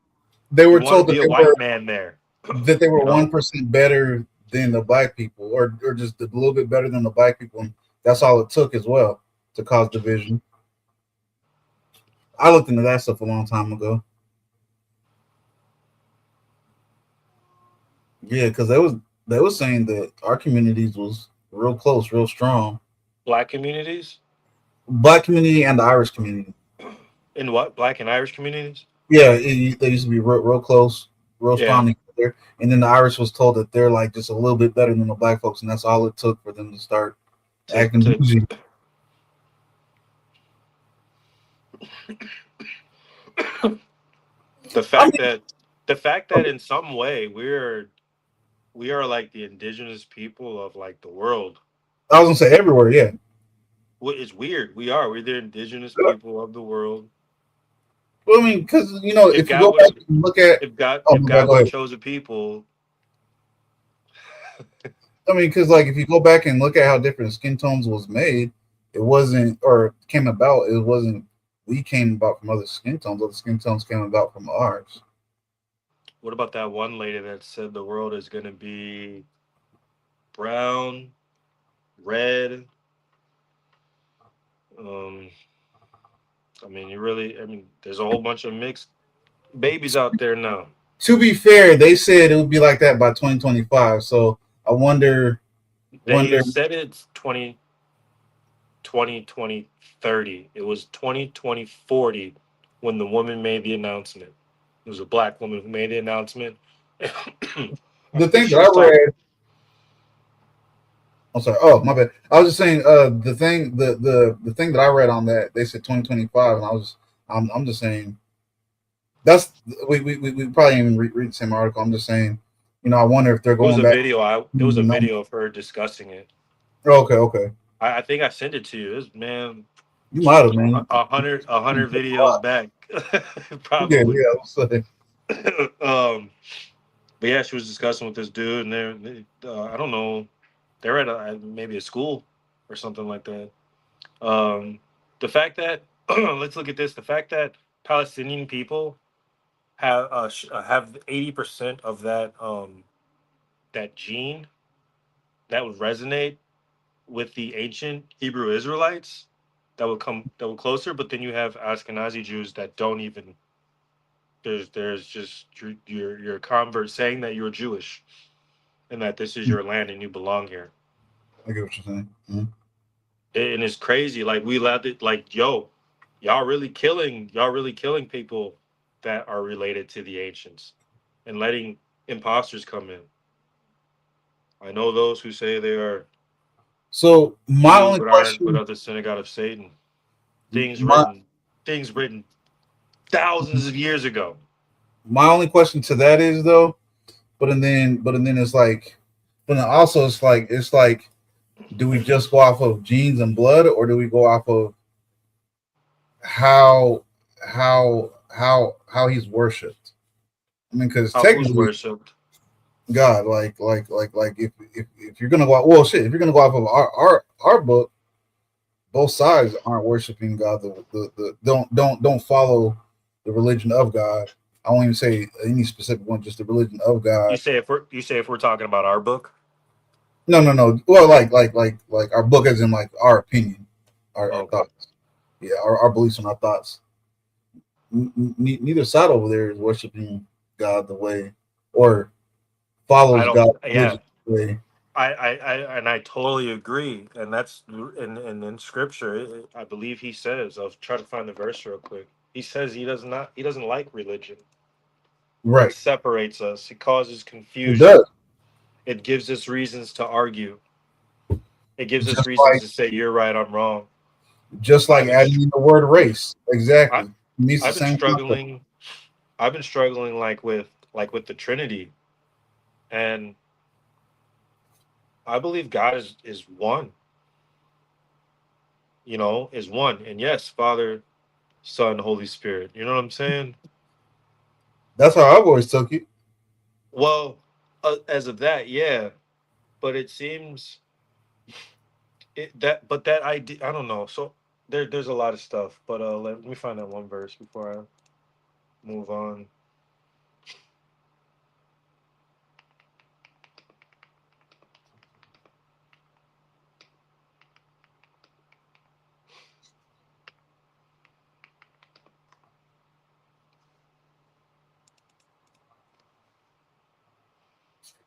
they you were want to told be a white man there. that they were you know 1% better than the black people, or just a little bit better than the black people. And that's all it took as well to cause division. I looked into that stuff a long time ago. Yeah, because they was saying that our communities was real close, real strong. Black communities. Black community and the Irish community. In what? Black and Irish communities? Yeah, they used to be real close, real Yeah. strong together. And then the Irish was told that they're like just a little bit better than the black folks, and that's all it took for them to start acting bougie. The fact that in some way we are like the indigenous people of like the world. I was gonna say everywhere, yeah. It's weird. We're the indigenous people of the world. Well, I mean, because if you go back and look at, if God go would have ahead. chosen people. I mean, because like if you go back and look at how different skin tones was made, it wasn't or came about. It wasn't we came about from other skin tones. Other skin tones came about from ours. What about that one lady that said the world is going to be brown, red? I mean, there's a whole bunch of mixed babies out there now. To be fair, they said it would be like that by 2025. So I wonder. They said it's 2020, 30. It was 2020, 40 when the woman made the announcement. It was a black woman who made the announcement. The thing that I read. I'm sorry. Oh, my bad. I was just saying. The thing that I read on that, they said 2025, and I'm just saying. That's we probably even read the same article. I'm just saying. I wonder if they're going back. It was a video of her discussing it. Okay. I think I sent it to you. Man. You might have, man. 100 videos back, probably. Yeah. But yeah, she was discussing with this dude, and I don't know, they're at maybe a school or something like that. The fact that let's look at this. The fact that Palestinian people have 80% of that that gene that would resonate with the ancient Hebrew Israelites that would closer, but then you have Ashkenazi Jews that don't even. There's just your convert saying that you're Jewish, and that this is your land and you belong here. I get what you're saying. Mm-hmm. And it's crazy. Like we let it. Like y'all really killing people that are related to the ancients, and letting imposters come in. I know those who say they are. So my only question, but are the synagogue of Satan. Things written thousands of years ago. My only question to that is though, but then it's like, but then also it's like, do we just go off of genes and blood, or do we go off of how he's worshipped? I mean, because technically, worshipped God, like if you're gonna go, well, shit, if you're gonna go off of our book, both sides aren't worshiping God. The don't follow the religion of God. I won't even say any specific one, just the religion of God. You say if we're talking about our book? No. Well, like our book, as in like our opinion, our thoughts. Yeah, our beliefs and our thoughts. Neither side over there is worshiping God the way, or follows God the way. I totally agree, and that's in scripture. I believe he says. I'll try to find the verse real quick. He says he doesn't like religion. Right. It separates us. It causes confusion. It does. It gives us reasons to argue. It gives us reasons to say you're right, I'm wrong. Just like I've been adding in the word race. I, Exactly. It means the I've been same concept. struggling. I've been struggling like with the Trinity, and I believe God is one. Is one, and yes, Father, Son, Holy Spirit. You know what I'm saying? That's how I've always took it. Well, as of that, yeah, but it seems but that idea, I don't know. So there's a lot of stuff, but let me find that one verse before I move on.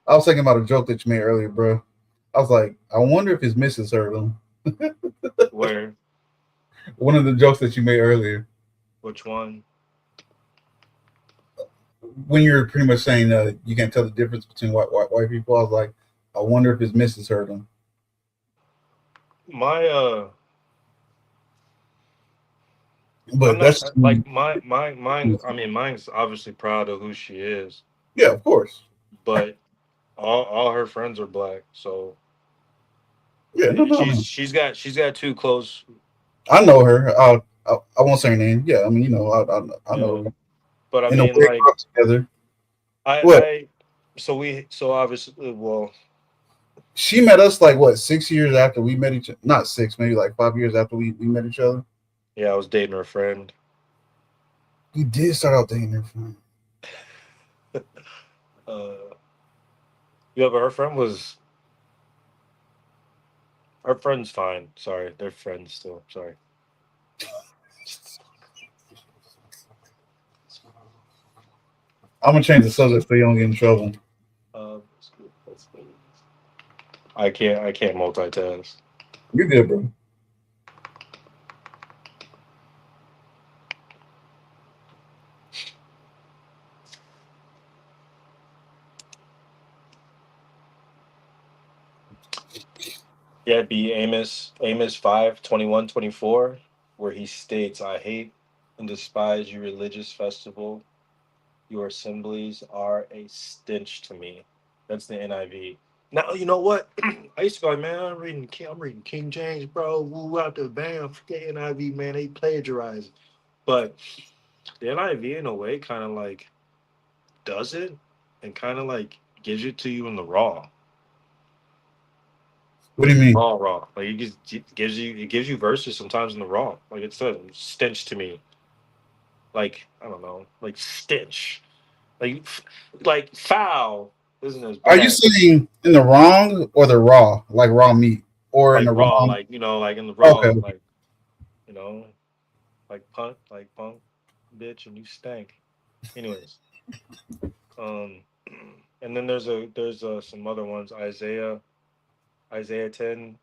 I was thinking about a joke that you made earlier, bro. I was like, I wonder if his missus heard him. Where? One of the jokes that you made earlier, Which one? when you're pretty much saying you can't tell the difference between white people. I was like, I wonder if his missus heard him. My I'm But not that's like mine. I mean, mine's obviously proud of who she is, yeah, of course. but all her friends are black, so Yeah, no, no, no. she's got two close. I know her. I won't say her name. Yeah, I mean, I know Yeah, her. but I In a way, mean, we like grew up together. I What? I so obviously, well, She met us like what 6 years after we met each. Not six, maybe like 5 years after we met each other. yeah, I was dating her friend. We did start out dating her friend. uh, yeah, but her friend's fine. Sorry, they're friends still. Sorry. I'm gonna change the subject so you don't get in trouble. That's good. I can't multitask. You're good, bro. Yeah, it'd be Amos 5:21-24, where he states, "I hate and despise your religious festival. Your assemblies are a stench to me." That's the NIV. Now you know what? I used to go like, man, I'm reading King James, bro. Woo out the bam, forget NIV, man. They plagiarize. But the NIV in a way kind of like does it and kind of like gives it to you in the raw. What do you mean? Raw. Like it gives you verses sometimes in the raw. Like it says stench to me. Like I don't know, like stench. Like like foul isn't as Are you bad. saying in the wrong or the raw, like raw meat, or in Like the raw, wrong? like like in the Okay. raw, like you know, like punk, bitch, and you stank. Anyways, um, and then there's some other ones. Isaiah 10,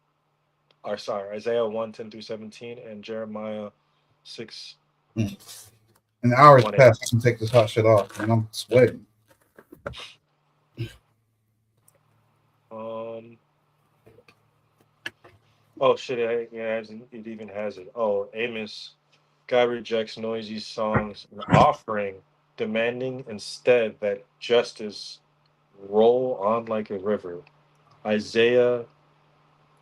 or sorry, Isaiah 1:10-17, and Jeremiah 6. Mm. An hour's 1:8. passed to take this hot shit off, and I'm sweating. Um. Oh shit! It even has it. Oh, Amos. God rejects noisy songs and offering, demanding instead that justice roll on like a river. Isaiah.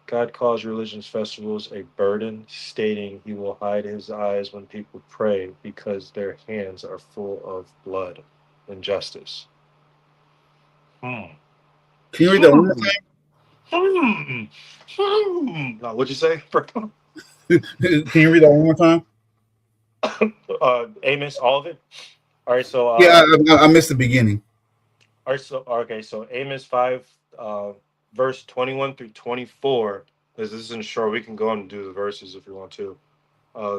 God calls religion's festivals a burden, stating he will hide his eyes when people pray because their hands are full of blood and justice. Hmm. Can you read that one more Hmm. Hmm. Now, what'd you say? time? Can you read that one more time? Amos, all of it. All right, so Yeah, I missed the beginning. all right, so okay, so Amos 5, verse 21-24. This isn't short. We can go on and do the verses if you want to.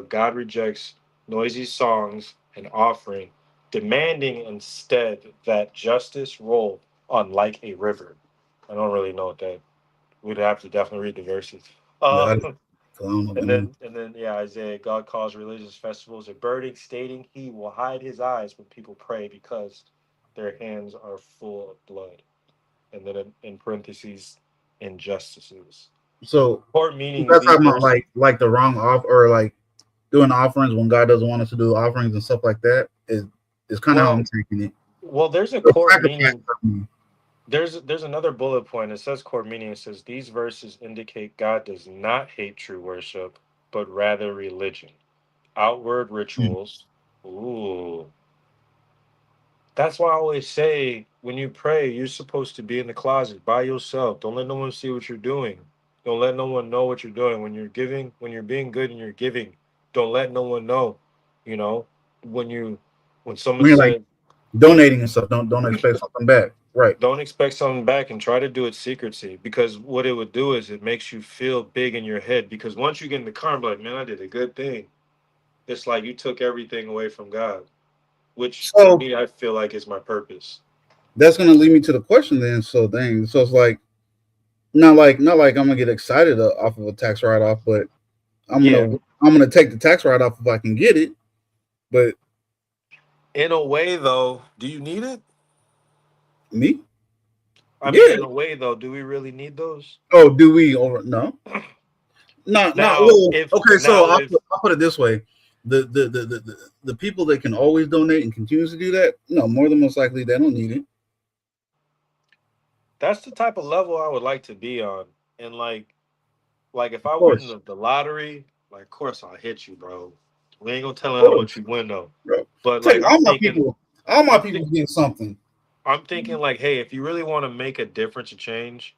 God rejects noisy songs and offering, demanding instead that justice roll on like a river. I don't really know what that. We'd have to definitely read the verses. Yeah, Uh, I don't know the And name. then yeah, Isaiah, God calls religious festivals a burden, stating he will hide his eyes when people pray because their hands are full of blood. And then in parentheses, injustices. So Court you meetings, guys these talking about verses. like the wrong off or like doing offerings when God doesn't want us to do offerings and stuff like that is kind of how I'm Well, taking it. there's a So court sacrifice meaning. for me. There's another bullet point. It says court meaning. It says these verses indicate God does not hate true worship, but rather religion, outward Mm, rituals. Ooh, that's why I always say when you pray, you're supposed to be in the closet by yourself. Don't let no one see what you're doing. Don't let no one know what you're doing. When you're giving, when you're being good and you're giving, don't let no one know. You know, when you when I someone mean, like said donating and stuff. Don't expect something back. Right. don't expect something back and try to do it secrecy because what it would do is it makes you feel big in your head because once you get in the car and be like, man, I did a good thing. It's like you took everything away from God, which to So me, I feel like is my purpose. that's gonna lead me to the question then. So dang. So it's like not like I'm gonna get excited off of a tax write off, but Yeah. I'm gonna take the tax write off if I can get it. But In a way, though, do you need it? me, I mean, yeah. in a way, though, do we really need those? Oh, do we over? No, not Now, well. if Okay, so now if I'll put it this way: the people that can always donate and continues to do that, no, more than most likely they don't need it. that's the type of level I would like to be on, and like if Of I win course, the lottery, like of course I'll hit you, bro. We ain't gonna tell of them how much course, you win though. bro. But Take like all my I'm people think get something. I'm thinking like, hey, if you really want to make a difference, a change,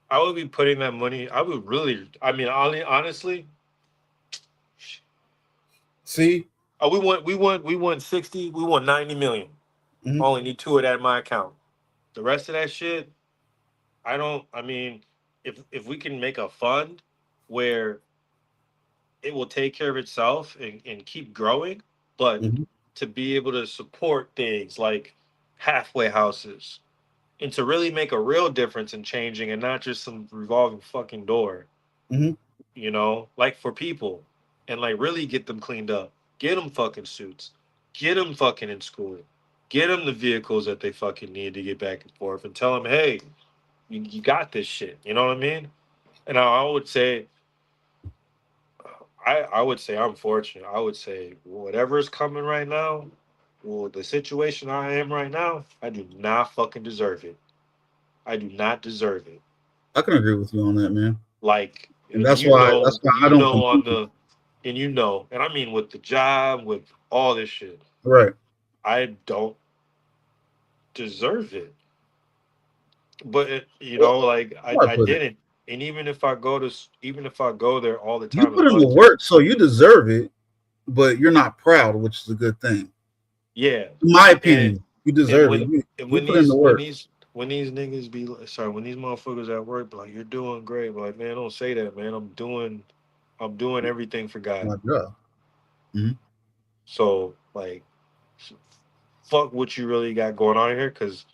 I would be putting that money. I would really, I mean, honestly, See, we won 60, we won 90 million. hmm Only need two of that in my account. The rest of that shit, I don't. I mean, if we can make a fund where it will take care of itself and keep growing, but hmm to be able to support things like halfway houses and to really make a real difference in changing and not just some revolving fucking door, hmm like for people and like really get them cleaned up, get them fucking suits, get them fucking in school, get them the vehicles that they fucking need to get back and forth and tell them, hey, you got this shit. You know what I mean? And I would say, I would say I'm fortunate. I would say whatever is coming right now, well, the situation I am right now, I do not fucking deserve it. I do not deserve it. I can agree with you on that, man. Like, And that's why I don't on compete. the, and I mean with the job, with all this shit, Right. I don't deserve it. But Well, like how do I I put it? didn't. And even if I go there all the You time and put in the volunteer, work, so you deserve it, but you're not proud, which is a good thing. yeah. In my And opinion, you and deserve it. when and You when put in the these work. when these niggas be sorry, when these motherfuckers at work be like, you're doing great, but like, man, don't say that, man. I'm doing everything for God. My job. Hmm So like, fuck what you really got going on here, because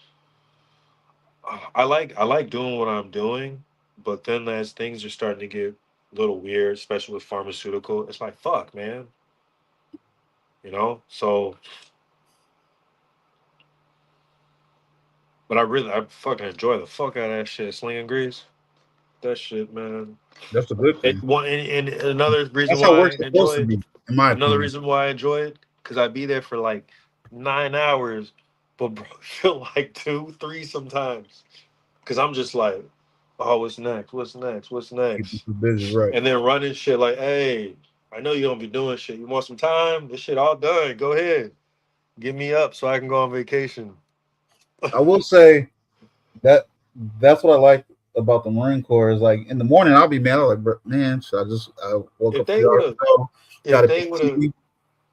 I like doing what I'm doing, but then as things are starting to get a little weird, especially with pharmaceutical, it's like fuck, man. So, but I fucking enjoy the fuck out of that shit, slinging grease. That shit, man. That's a good thing. And another reason That's how why I work's supposed enjoy to it. be, in my Another opinion. reason why I enjoy it, because I be there for like 9 hours, but bro, I feel like two, three sometimes. Because I'm just like, oh, what's next? What's next? What's Keep you next? too busy, right? And then running shit like, hey, I know you don't be doing shit. You want some time? This shit all done. Go ahead. Get me up so I can go on vacation. I will say that that's what I like about the Marine Corps is like in the morning I'll be mad. I'm like, man, I woke If up they 3 would hours have, ago, got if a they would have, PT.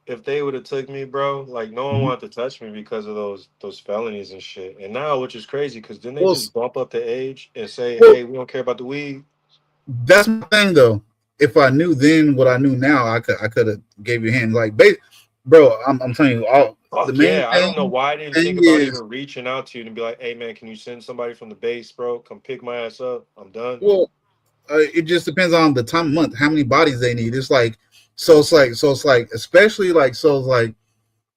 if they would have took me, bro, like no one Mhm. wanted to touch me because of those felonies and shit. And now, which is crazy, because then they Well, just bump up the age and say, well, hey, we don't care about the weed. that's my thing though. If I knew then what I knew now, I could have gave you a hand. Like, bro, I'm telling you, the Fuck main yeah. I don't know why I didn't thing think about is, even reaching out to you and be like, hey man, can you send somebody from the base, bro? Come pick my ass up. I'm done. well, it just depends on the time of month, how many bodies they need. It's like, so it's like, especially like, so it's like,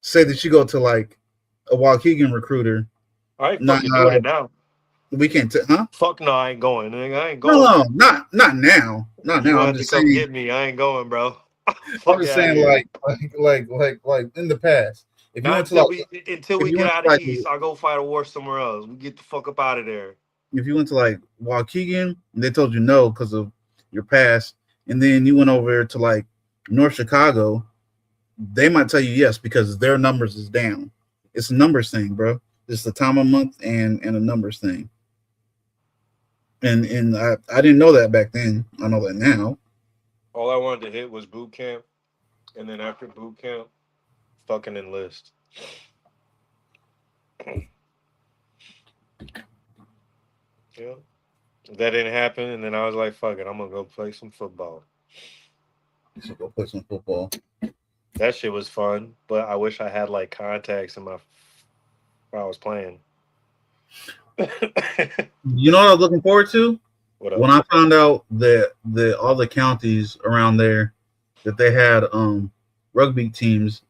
say that you go to like a Waukegan recruiter. I ain't Now, fucking doing it now. We can't, huh? Fuck no, I ain't going. Nigga, I ain't No, going. no, not now, not You now. gonna I'm have to just come saying. get me. I ain't going, bro. I'm Fuck just out of saying, here. like in the past, if you Not went to until like, we if you get went out to of like, East. I'll go fight a war somewhere else. We get the fuck up out of there. if you went to like Waukegan, and they told you no because of your past, and then you went over to like North Chicago, they might tell you yes because their numbers is down. It's a numbers thing, bro. It's the time of month and a numbers thing. And I didn't know that back then. I know that now. All I wanted to hit was boot camp, and then after boot camp, fucking enlist. Yeah, that didn't happen, and then I was like, "Fuck it, I'm gonna go play some football." So go play some football. That shit was fun, but I wish I had like contacts in my while I was playing. You know what I was looking forward to? What When up? I found out that all the counties around there that they had rugby teams,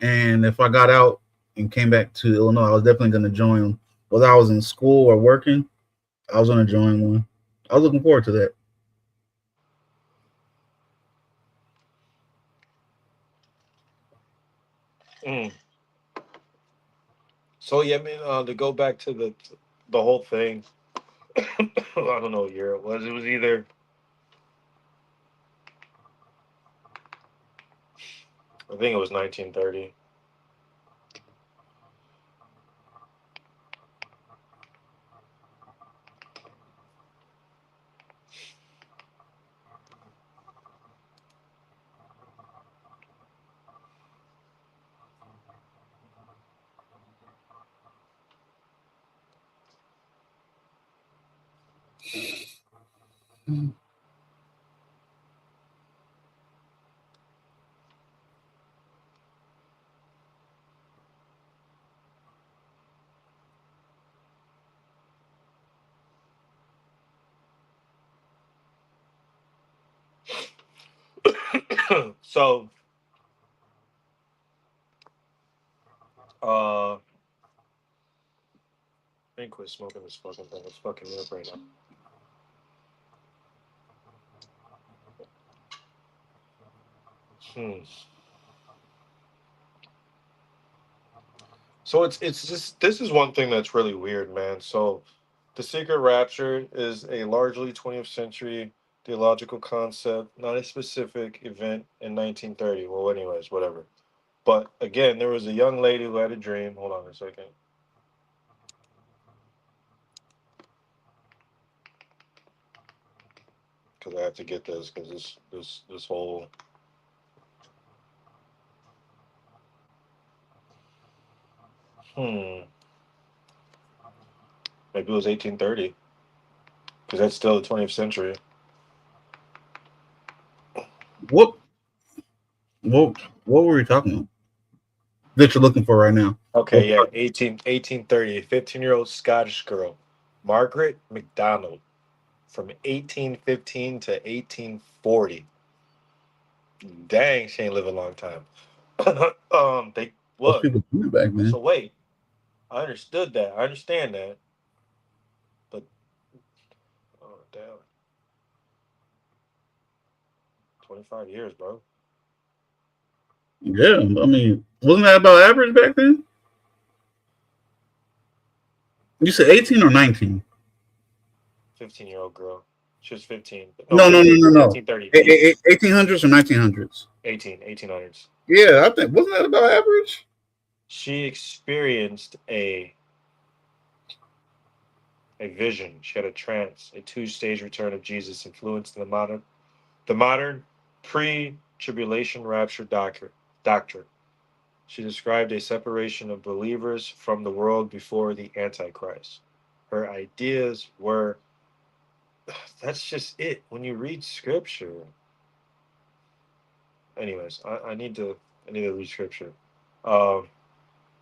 and if I got out and came back to Illinois, I was definitely going to join them. Whether I was in school or working, I was going to join one. I was looking forward to that. Mm. So yeah, I mean, to go back to the whole thing, I don't know what year it was. It was either I think it was 1930. So, I think quit smoking this fucking thing. It's fucking me up right now. Hmm. So it's just this is one thing that's really weird, man. So the secret rapture is a largely 20th century theological concept, not a specific event in 1930. Well, anyways, whatever. But again, there was a young lady who had a dream. Hold on a second. Because I have to get this because this whole maybe it was 1830 because that's still the 20th century. What what were we talking about that you're looking for right now? Okay, yeah, 1830. A 15-year-old Scottish girl, Margaret MacDonald, from 1815 to 1840. Dang, she ain't live a long time. They Most look. people coming back, So man. wait, I understood that. I understand that, but oh damn, 25 years, bro. Yeah, I mean, wasn't that about average back then? You said 18 or 19? 15-year-old girl. She was 15. No, No, no, no, 15, no, no. 1830. 18, 1800s or 1900s? 1800s. Yeah, I think wasn't that about average? She experienced a vision. She had a trance, a two-stage return of Jesus influenced the modern pre-tribulation rapture doctrine. She described a separation of believers from the world before the Antichrist. Her ideas were that's just it. When you read scripture, anyways, I need to read scripture. Um,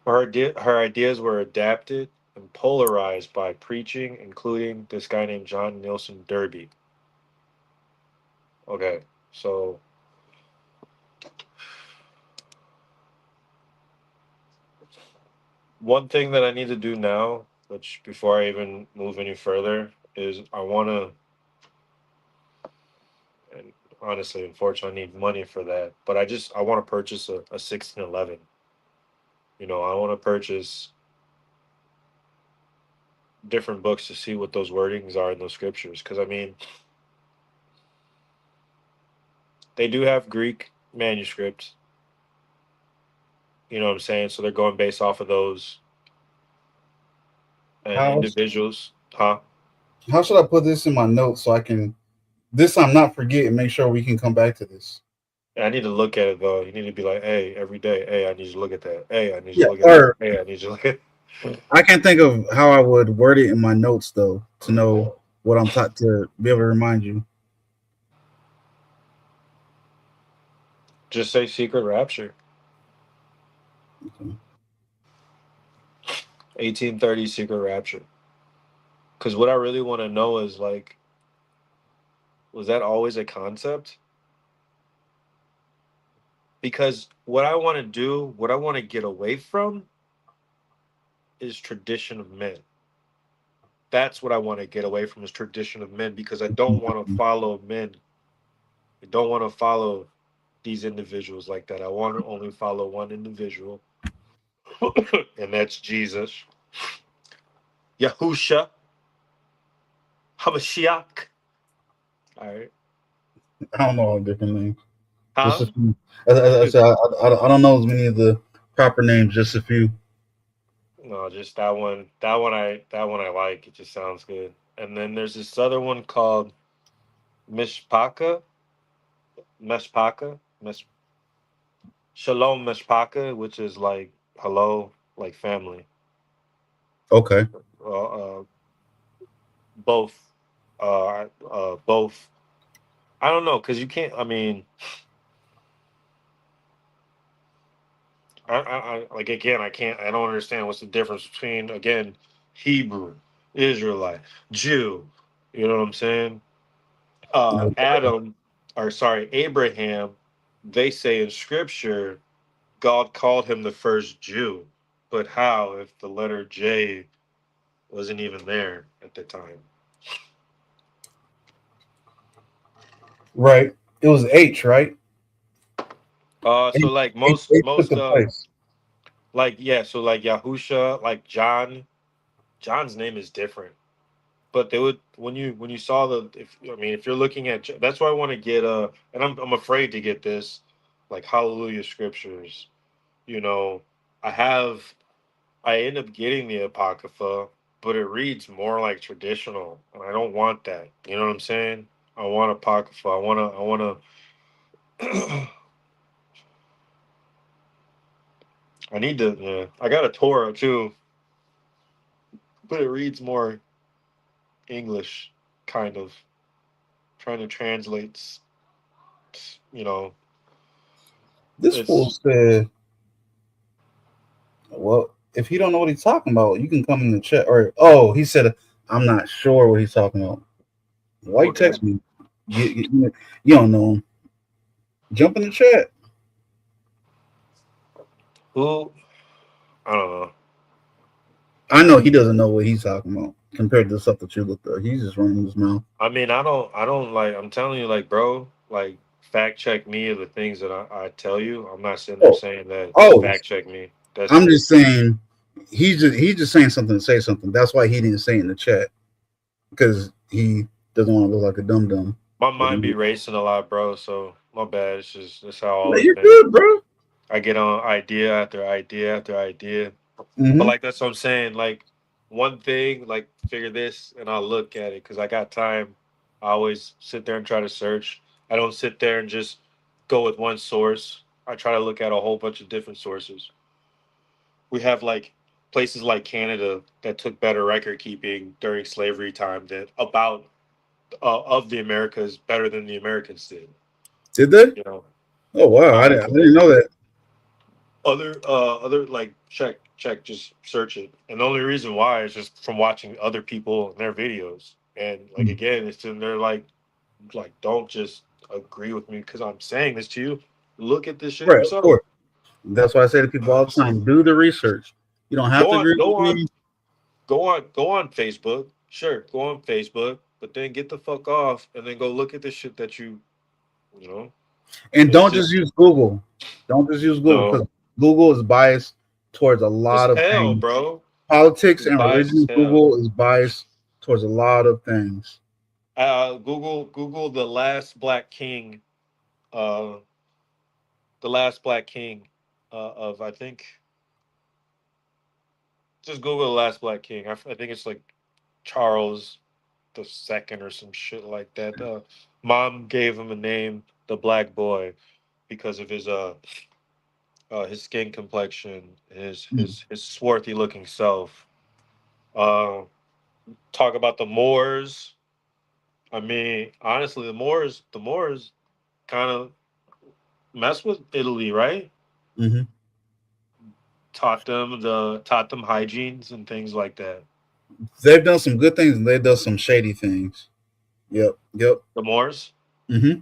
her ideas were adapted and polarized by preaching, including this guy named John Nielsen Derby. Okay, so one thing that I need to do now which before I even move any further, is I want to, and honestly, unfortunately, I need money for that. But I want to purchase a 1611. You know, I want to purchase different books to see what those wordings are in those scriptures. Because I mean, they do have Greek manuscripts. You know what I'm saying? So they're going based off of those and How individuals, huh? how should I put this in my notes so I can this time not forget and make sure we can come back to this? I need to look at it though. You need to be like, hey, every day, hey, I need you to look at that. Hey, I need you Yeah, to look at that. or Hey, I need you to look at. I can't think of how I would word it in my notes though to know what I'm taught to be able to remind you. Just say secret rapture. Okay. 1830 secret rapture. Because what I really want to know is like, was that always a concept? Because what I want to do, what I want to get away from is tradition of men. That's what I want to get away from is tradition of men because I don't want to follow men. I don't want to follow these individuals like that. I want to only follow one individual, and that's Jesus. Yahusha Hamashiach. All right. I don't know all the different names. Just Huh? a few. I don't know as many of the proper names. Just a few. No, just that one. That one I like. It just sounds good. And then there's this other one called Mishpaka. Meshpaka. Mesh Shalom Meshpaka, which is like hello, like family. Okay. Uh, both. Both. I don't know, cause you can't. I mean, I like again. I can't. I don't understand what's the difference between again Hebrew, Israelite, Jew. You know what I'm saying? Adam, or sorry, Abraham, they say in scripture, God called him the first Jew. But how if the letter J wasn't even there at the time? Right. It was H, right? So H, like H took the place. like yeah, so like Yahusha, like John's name is different. But they would when you saw the if I mean if you're looking at that's why I want to get and I'm afraid to get this like hallelujah scriptures. You know, I have I end up getting the Apocrypha, but it reads more like traditional, and I don't want that. You know what I'm saying? I want Apocrypha. I need to. Yeah, I got a Torah too, but it reads more English, kind of trying to translate. You know, This fool it's said, "Well, if you don't know what he's talking about, you can come in the chat." Or he said, "I'm not sure what he's talking about." Why you what guy? text me? You don't know him. Jump in the chat. Who? I don't know. I know he doesn't know what he's talking about compared to the stuff that you looked up. He's just running his mouth. I mean, I don't like. I'm telling you, like, bro, like, fact check me of the things that I tell you. I'm not sitting there Oh, saying that oh, fact check me. That's I'm just just saying he's just saying something to say something. That's why he didn't say it in the chat because he doesn't want to look like a dum dum. my mind be racing a lot, bro. So my bad. It's just that's how I've No, always you're been. good, bro. I get on idea after idea after idea. But Mm-hmm. like that's what I'm saying. Like one thing, like figure this, and I'll look at it because I got time. I always sit there and try to search. I don't sit there and just go with one source. I try to look at a whole bunch of different sources. We have like places like Canada that took better record keeping during slavery time that about of the Americas better than the Americans did. Did they? You know, Oh wow, I didn't know that. other like check just search it, and the only reason why is just from watching other people and their videos, and like again, it's in they're like don't just agree with me because I'm saying this to you. Look at this shit Right, of yourself. course. That's why I say to people all the time: do the research. You don't have Go to on, agree go with on, me. go on Facebook. Sure, go on Facebook, but then get the fuck off and then go look at the shit that you know. And It's don't just just use Google. Don't just use Google no. because Google is biased towards a It's lot of hell, things. bro. Politics It's and biased as religion. hell. Google is biased towards a lot of things. Google the last black king. Uh, the last black king. Of I think just Google the last black king. I think it's like Charles the second or some shit like that. Mom gave him a name, the Black Boy, because of his skin complexion, his swarthy looking self. Uh, talk about the Moors. I mean, honestly, the Moors kind of mess with Italy, right? Mm-hmm. Taught them hygienes and things like that. They've done some good things and they've done some shady things. Yep. Yep. The Moors. Mm-hmm.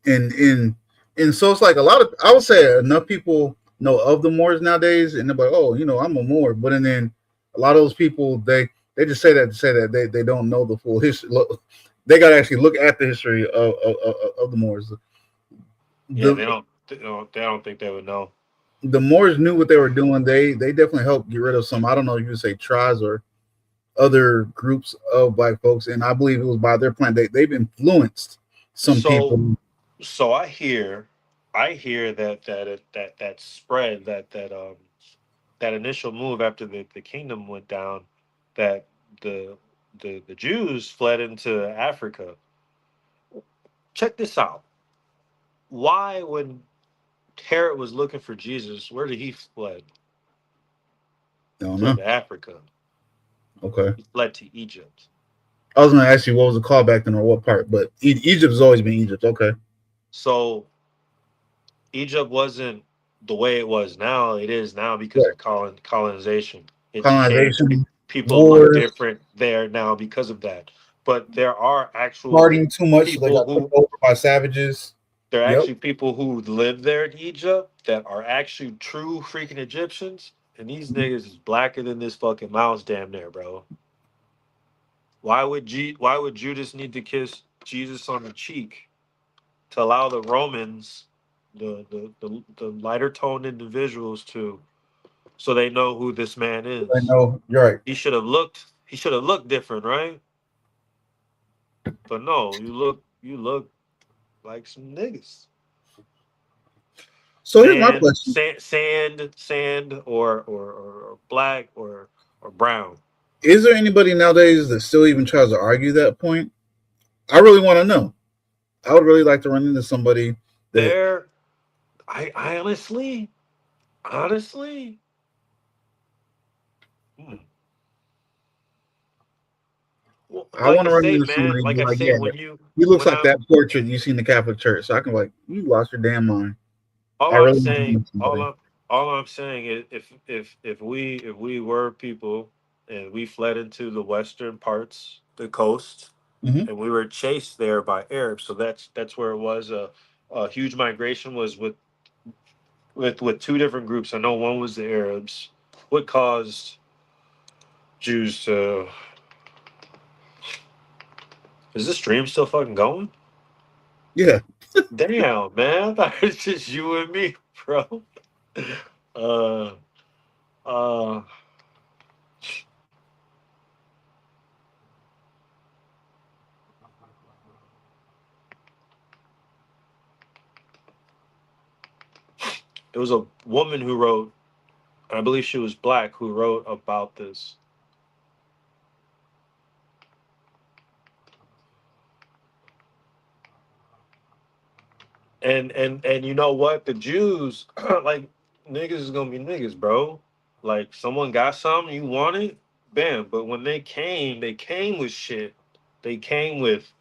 And so it's like a lot of, I would say enough people know of the Moors nowadays, and they're like, oh, I'm a Moor. But and then a lot of those people they just say that to say that they don't know the full history. Look, they got to actually look at the history of the Moors. Yeah, The they don't think they would know. the Moors knew what they were doing. They definitely helped get rid of some, I don't know if you would say tribes or other groups of black folks, and I believe it was by their plan. They've influenced some So people. so I hear that spread that initial move after the kingdom went down, that the the Jews fled into Africa. Check this out. Why, when Herod was looking for Jesus, where did he fled? I don't Fled know. to Africa. Okay. He fled to Egypt. I was going to ask you what was the callback then or what part, but Egypt has always been Egypt. Okay. So Egypt wasn't the way it was now. It is now because Right. of colonization. It's changed. Colonization, People look wars, different there now because of that. But there are actual partying too much, so they people got took who over by savages. there are Yep. actually people who live there in Egypt that are actually true freaking Egyptians, and these niggas is blacker than this fucking mouse damn near, bro. Why would Judas need to kiss Jesus on the cheek to allow the Romans, the lighter toned individuals, to so they know who this man I is? know. You're right. He should have looked different, right? But no, you look like some niggas. So here's my question. Sand, or black, or brown. Is there anybody nowadays that still even tries to argue that point? I really want to know. I would really like to run into somebody that There, I honestly, hmm. Well, I want to run into man, somebody and like be I like, say, yeah, when you he looks when like I that portrait you see in the Catholic Church. So I can be like, you lost your damn mind. I all I'm really want to saying, meet somebody. all I'm saying is, if we were people and we fled into the western parts, the coast, Hmm. and we were chased there by Arabs, so that's where it was. A huge migration was with two different groups. I know one was the Arabs. What caused Jews to? Is this stream still fucking going? Yeah. Damn, man, I thought it's just you and me, bro. Uh, uh, it was a woman who wrote, and I believe she was black, who wrote about this. And you know what? The Jews, like, niggas is gonna be niggas, bro. Like, someone got something, you want it, bam. But when they came with shit. They came with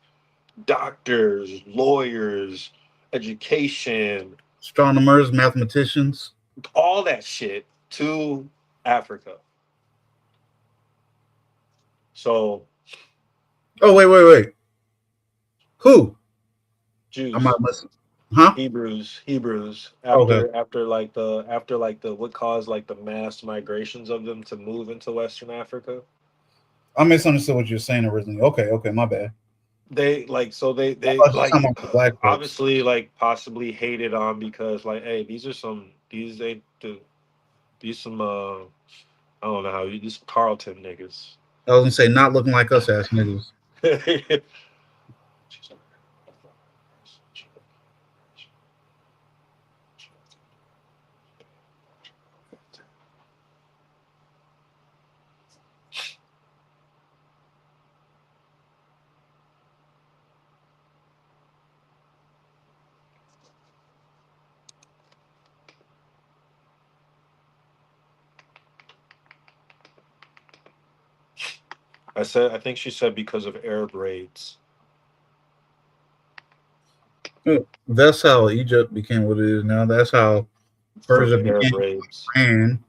doctors, lawyers, education, Astronomers, mathematicians. all that shit to Africa. So Oh, wait. Who? I'm Jews, not listening. Huh? Hebrews, Okay. after like the what caused like the mass migrations of them to move into Western Africa. I misunderstood what you were saying originally. Okay, my bad. They like so I they thought you were like talking about the black folks. obviously like possibly hated on because like, hey, these ain't these some I don't know how you these Carlton niggas. I was gonna say not looking like us ass niggas. I think she said because of Arab raids. That's how Egypt became what it is now. That's how From Persia the Arab became raids. Iran.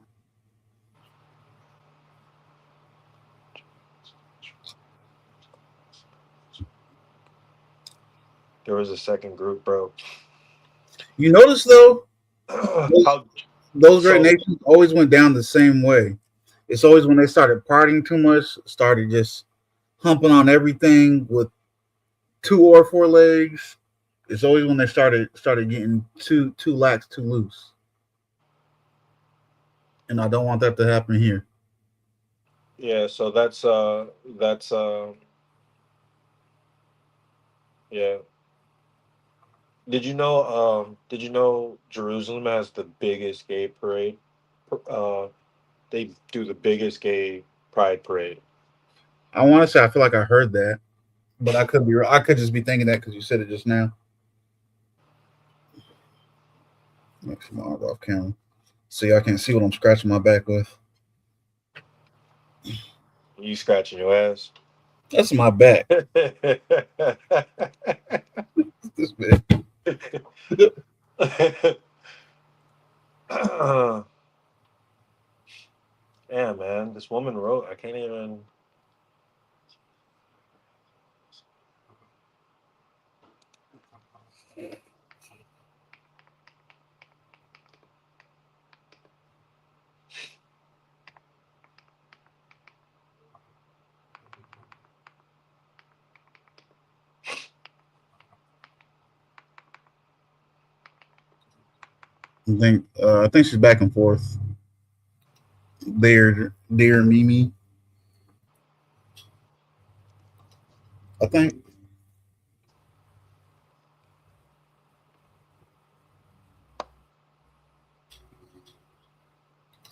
There was a second group, bro. You notice though, those, How those great so nations always went down the same way. It's always when they started partying too much, started just humping on everything with two or four legs. It's always when they started getting too lax, too loose. And I don't want that to happen here. yeah, so that's yeah. Did you know Jerusalem has the biggest gay parade? Uh they do the biggest gay pride parade. I want to say I feel like I heard that, but I could be. I could just be thinking that because you said it just now. Make sure my arm off camera. See, I can see what I'm scratching my back with. You scratching your ass. That's my back. This bit. Yeah, man. This woman wrote, I can't even. I think she's back and forth. Dear Mimi. I think.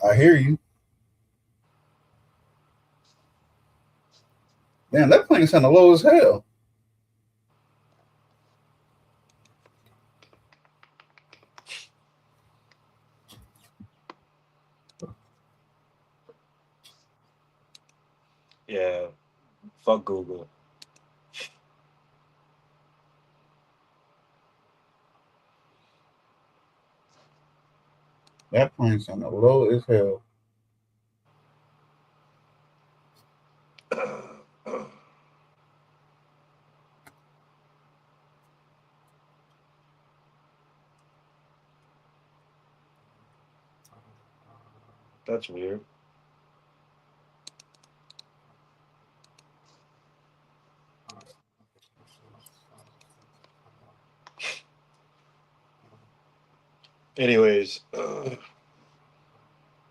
I hear you. Damn, that plane sounded low as hell. Yeah, fuck Google. That plane sounded low as hell. That's weird. Anyways,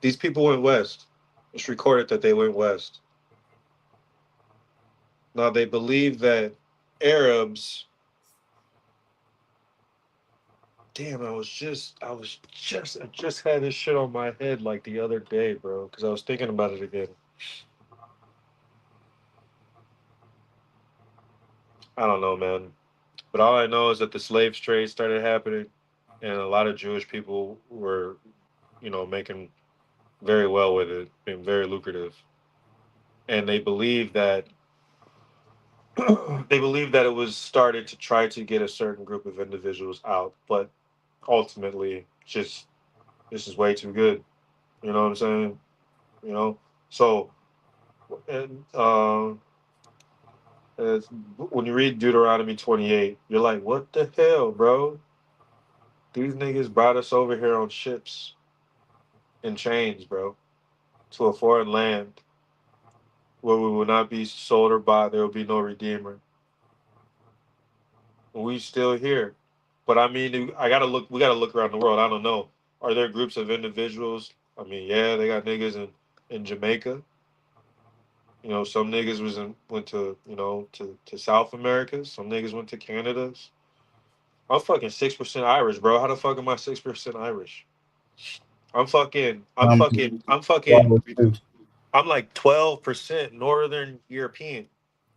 these people went west. It's recorded that they went west. Now they believe that Arabs. Damn, I just had this shit on my head like the other day, bro, because I was thinking about it again. I don't know, man. But all I know is that the slave trade started happening, and a lot of Jewish people were, making very well with it, being very lucrative. And they believe that it was started to try to get a certain group of individuals out, but ultimately, just this is way too good. You know what I'm saying? You know, so and when you read Deuteronomy 28, you're like, what the hell, bro? These niggas brought us over here on ships in chains, bro, to a foreign land, where we will not be sold or bought. There will be no redeemer. We still here, but I mean, I gotta look. We gotta look around the world. I don't know. Are there groups of individuals? I mean, yeah, they got niggas in Jamaica. You know, some niggas went to to South America. Some niggas went to Canada. I'm fucking 6% Irish, bro. How the fuck am I 6% Irish? I'm fucking. I'm Um, fucking. I'm fucking. well, too. I'm like 12% Northern European.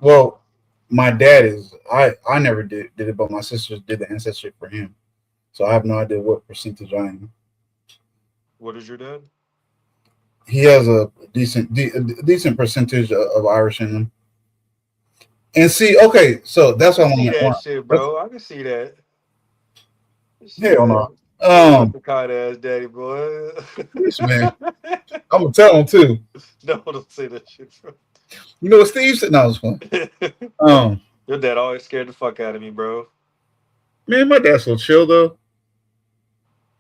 Well, my dad is. I never did it, but my sisters did the ancestry for him, so I have no idea what percentage I am. What is your dad? He has a decent percentage of Irish in him. And see, okay, so that's I what I see that want. shit, That's bro. I can see that. See hell no. that. Your Um, leprechaun ass daddy, boy. this man, I'm gonna tell him too. No, don't say that shit, bro. You know what Steve said? No, it was fun. Your dad always scared the fuck out of me, bro. Man, my dad's so chill though.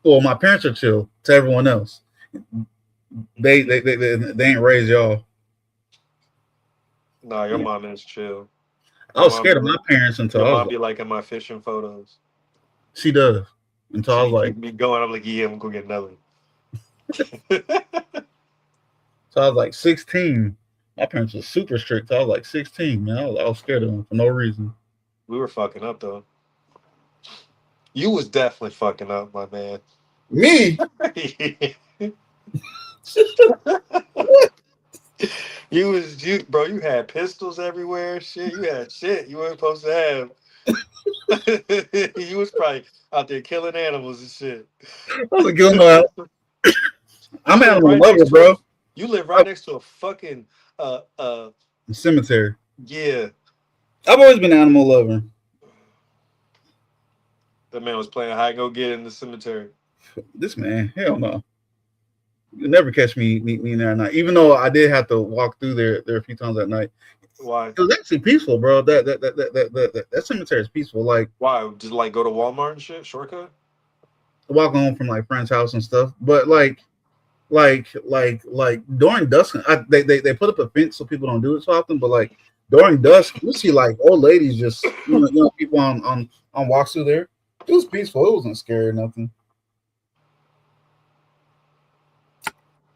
Well, my parents are chill to everyone else. They ain't raised y'all. Nah, your Yeah. mom is chill. I Your was mom be scared of like, my parents until your I was mom like, be liking my fishing photos. she does. Until I She was be like, keeping me going. I'm like, yeah, I'm gonna get another. so I was like 16. My parents were super strict. So I was like 16, man. I was scared of them for no reason. We were fucking up though. You was definitely fucking up, my man. Me? You bro. You had pistols everywhere. Shit, you had shit you weren't supposed to have. You was probably out there killing animals and shit. I was like, you know, You I'm an live animal right lover, next to a. bro. You live right next to a fucking Cemetery. yeah. I've always been an animal lover. That man was playing hide go get in the cemetery. This man, hell no. You'll never catch me in there at night. Even though I did have to walk through there a few times at night. Why? It was actually peaceful, bro. That cemetery is peaceful. Like Why? Just like go to Walmart and shit? Shortcut? walking home from like friends' house and stuff. But like during dusk, they put up a fence so people don't do it so often. But like during dusk, you see like old ladies just people on walks through there. It was peaceful. It wasn't scary or nothing.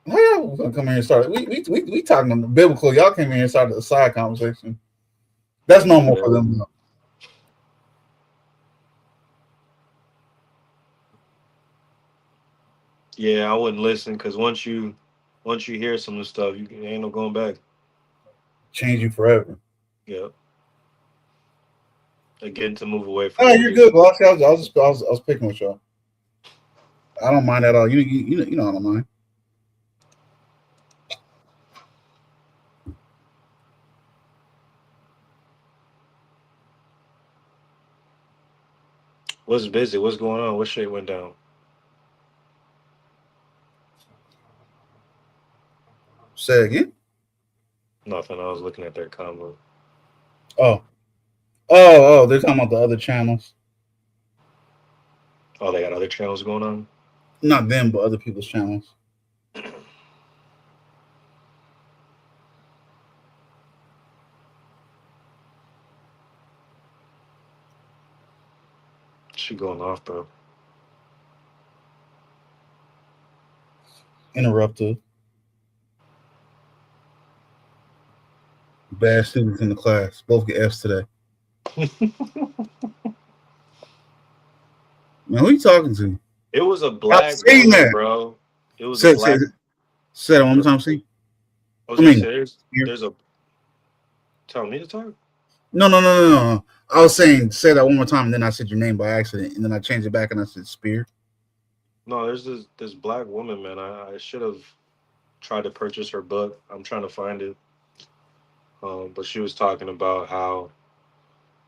How y'all was gonna come in here and start? We talking biblical. Y'all came in here and started a side conversation. That's normal for them. Yeah, I wouldn't listen because once you hear some of the stuff, ain't no going back. Change you forever. Yeah. Again, to move away from. Oh, you're good, boss. I was picking with y'all. I don't mind at all. You know I don't mind. What's busy? What's going on? What shit went down? Say again. Nothing. I was looking at their combo. Oh, they're talking about the other channels. Oh, they got other channels going on? Not them, but other people's channels. She going off, bro. Interrupted. Bad students in the class. Both get Fs today. Man, who you talking to? It was a black seen woman, that. bro. It was Say a black. that one more time, see? I was gonna say there's a. Tell me to talk. No. I was saying say that one more time, and then I said your name by accident, and then I changed it back and I said Spear. No, there's this black woman, man. I should have tried to purchase her book. I'm trying to find it. But she was talking about how,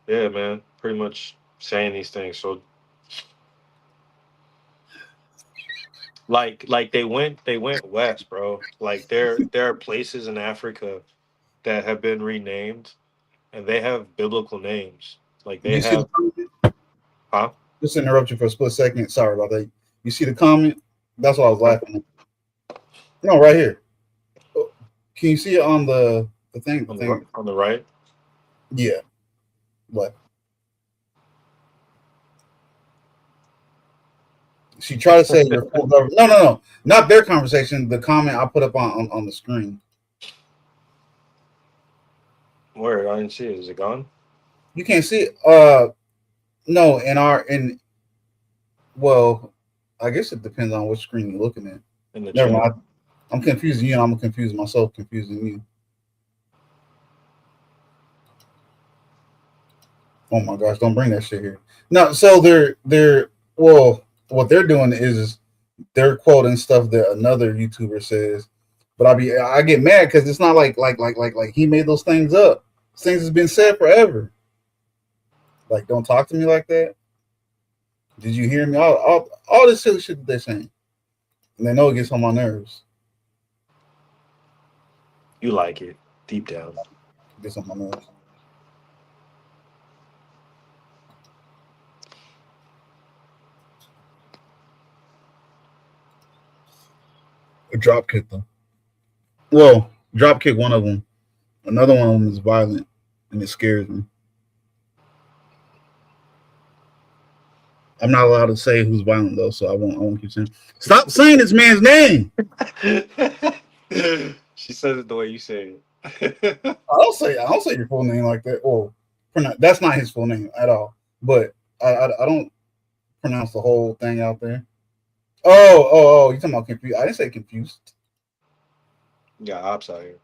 yeah, man, pretty much saying these things. So, like they went west, bro. Like there are places in Africa that have been renamed, and they have biblical names. Like they have, huh? Just interrupt you for a split second. Sorry about that. You see the comment? That's what I was laughing at. No, right here. Can you see it on the The thing, on the right. yeah. What? She tried to say your full government. No, not their conversation. The comment I put up on the screen. Where? I didn't see it. Is it gone? You can't see it. No, well, I guess it depends on which screen you're looking at. In the Never chat. mind. I'm confusing you, and I'm confusing myself, confusing you. Oh my gosh! Don't bring that shit here. No, so well, what they're doing is they're quoting stuff that another YouTuber says, but I get mad because it's not like he made those things up. Things has been said forever. Like, don't talk to me like that. Did you hear me? All this silly shit that they're saying, and they know it gets on my nerves. You like it deep down. It gets on my nerves. A drop kick them. Well, drop kick one of them. Another one of them is violent, and it scares me. I'm not allowed to say who's violent though, so I won't keep saying. Stop saying this man's name. She says it the way you say it. I don't say your full name like that. Or that's not his full name at all. But I don't pronounce the whole thing out there. Oh, you talking about confused? I didn't say confused. Yeah, ops out here.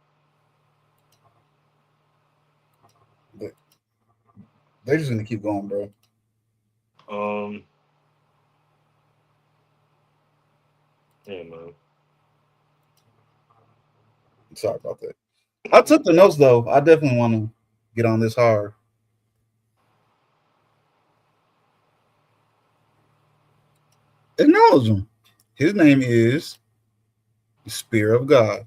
They're just gonna keep going, bro. Yeah, man. Sorry about that. I took the notes though. I definitely want to get on this hard. Acknowledge him. His name is the Spirit of God.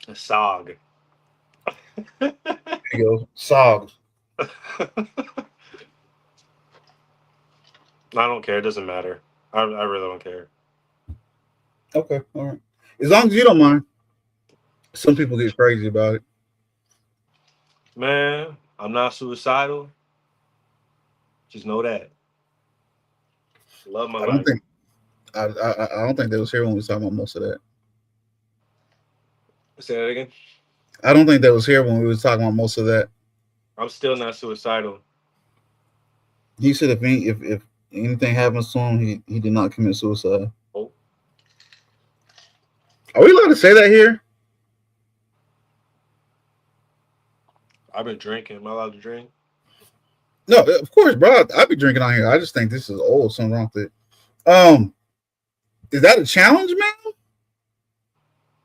A SOG. There you go. SOG. I don't care. It doesn't matter. I really don't care. Okay, all right. As long as you don't mind. Some people get crazy about it. Man, I'm not suicidal. Just know that. Love my life. I don't think they was here when we was talking about most of that. Say that again. I don't think that was here when we was talking about most of that. I'm still not suicidal. He said if anything happens to him, he did not commit suicide. Oh. Are we allowed to say that here? I've been drinking. Am I allowed to drink? No, of course, bro. I'd be drinking on here. I just think this is old. Something wrong with it. Is that a challenge, man?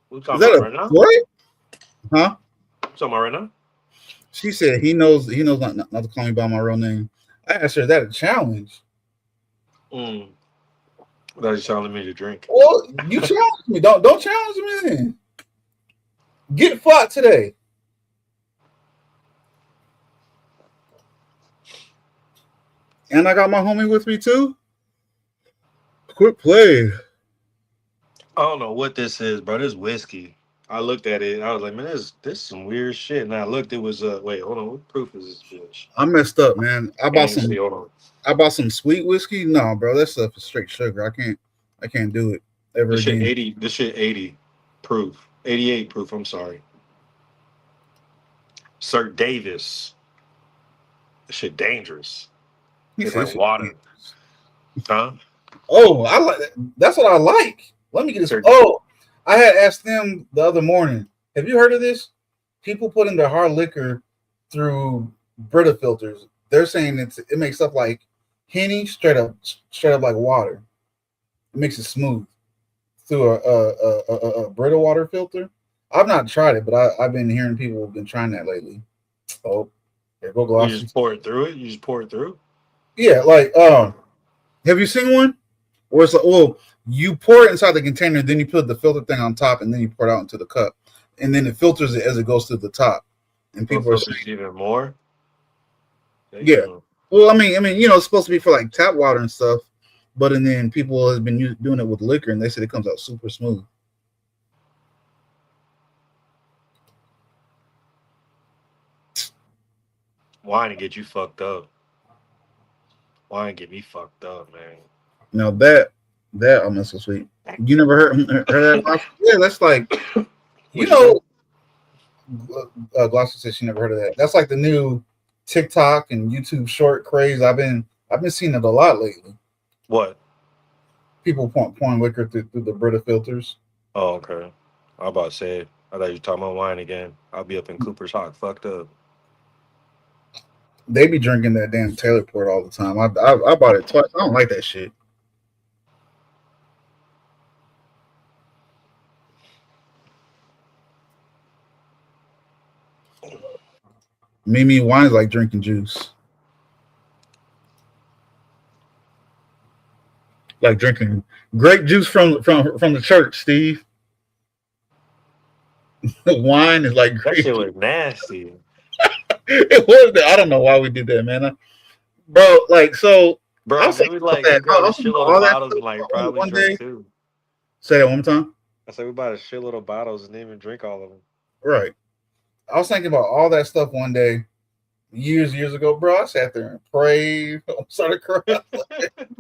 What talking about right now? What? Huh? Talking about right now? She said he knows not to call me by my real name. I asked her, is that a challenge? That is telling me to drink. Well, you challenge me. Don't challenge me then. Get fought today. And I got my homie with me too. Quit playing. I don't know what this is, bro. This whiskey. I looked at it. I was like, man, this is some weird shit. And I looked. It was wait, hold on. What proof is this bitch? I messed up, man. I bought some. See, hold on. I bought some sweet whiskey. No, bro, that stuff is straight sugar. I can't do it ever This again. shit 80. This shit 80 proof. 88 proof. I'm sorry. Sir Davis. This shit dangerous. It's like water. Huh? Oh, I like that. That's what I like. Let me get this. Oh, I had asked them the other morning. Have you heard of this? People putting their hard liquor through Brita filters. They're saying it makes stuff like Henny straight up like water. It makes it smooth through a Brita water filter. I've not tried it, but I've been hearing people have been trying that lately. Oh, there go glossy. You just pour it through it. You just pour it through. Yeah, like have you seen one? Or it's like, well, you pour it inside the container, then you put the filter thing on top, and then you pour it out into the cup, and then it filters it as it goes to the top. And people are saying even more. Yeah. Well, I mean, it's supposed to be for like tap water and stuff, but and then people has been doing it with liquor, and they said it comes out super smooth. Wine to get you fucked up. Wine get me fucked up, man. Now that I'm not so sweet. You never heard that? Yeah, that's like you know. Glossy said she never heard of that. That's like the new TikTok and YouTube short craze. I've been seeing it a lot lately. What? People pouring liquor through the Brita filters. Oh, okay. I was about to say, I thought you were talking about wine again. I'll be up in Cooper's Hawk, fucked up. They be drinking that damn Taylor Port all the time. I bought it twice. I don't like that shit. Mimi, wine's like drinking juice. Like drinking grape juice from the church, Steve. Wine is like That grape shit juice. was nasty. It was. I don't know why we did that, man. Bro, like so. Bro, I was then we thinking about like we that. bought a All shitload of that bottles and stuff like on probably one drank day. two. Say that one more time. I said we bought a shitload of bottles and didn't even drink all of them. Right. I was thinking about all that stuff one day, years ago, bro. I sat there and prayed. I started crying.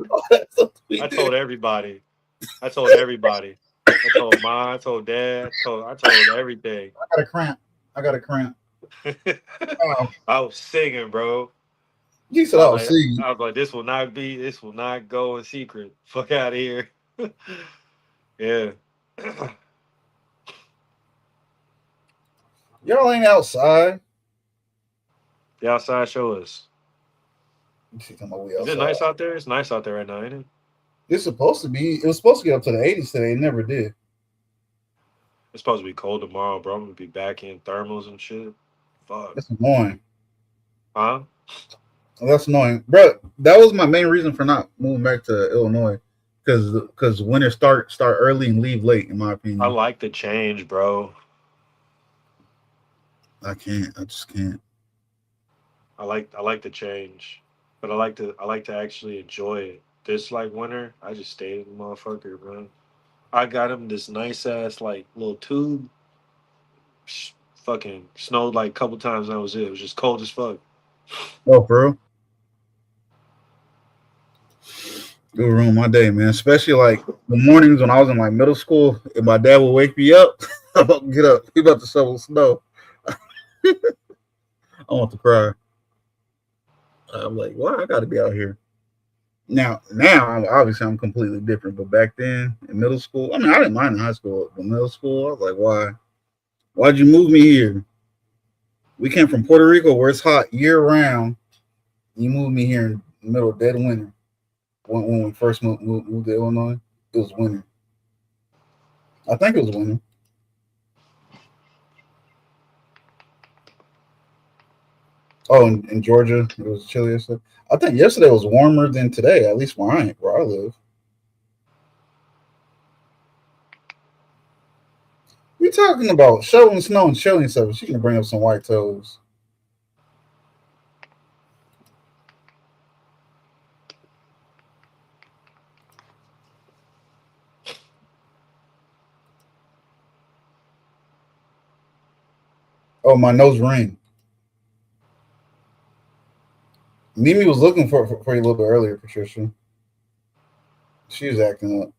All that stuff we I did. told everybody. I told everybody. I told mom. I told dad. I told everything. I got a cramp. Oh, I was singing, bro. you said I was seeing. I was like, this will not go in secret. Fuck out of here. Yeah. Y'all ain't outside. The outside show us. She talking about we Is outside. it nice out there? It's nice out there right now, ain't it? It's supposed to be. It was supposed to get up to the 80s today. It never did. It's supposed to be cold tomorrow, bro. I'm gonna be back in thermals and shit. Fuck. That's annoying. Huh? That's annoying, bro. That was my main reason for not moving back to Illinois, because winter start early and leave late. In my opinion, I like the change, bro. I can't. I just can't. I like the change, but I like to actually enjoy it. This like winter, I just stayed in the motherfucker, bro. I got him this nice ass like little tube. Fucking snowed like a couple times. And that was it. It was just cold as fuck. Oh, bro. It would ruin my day, man. Especially like the mornings when I was in like middle school, and my dad would wake me up. I'm about to get up. He about to shovel snow. I want to cry. I'm like, why I got to be out here? Now, obviously I'm completely different. But back then in middle school, I mean, I didn't mind in high school, but middle school, I was like, why? Why'd you move me here? We came from Puerto Rico where it's hot year round. You moved me here in the middle of dead winter. When we first moved to Illinois, it was winter. I think it was winter. Oh, in Georgia, it was chilly yesterday. I think yesterday was warmer than today, at least where I live. We talking about shoveling snow and chilling stuff. She can bring up some white toes. Oh, my nose ring. Mimi was looking for you a little bit earlier, Patricia. She was acting up.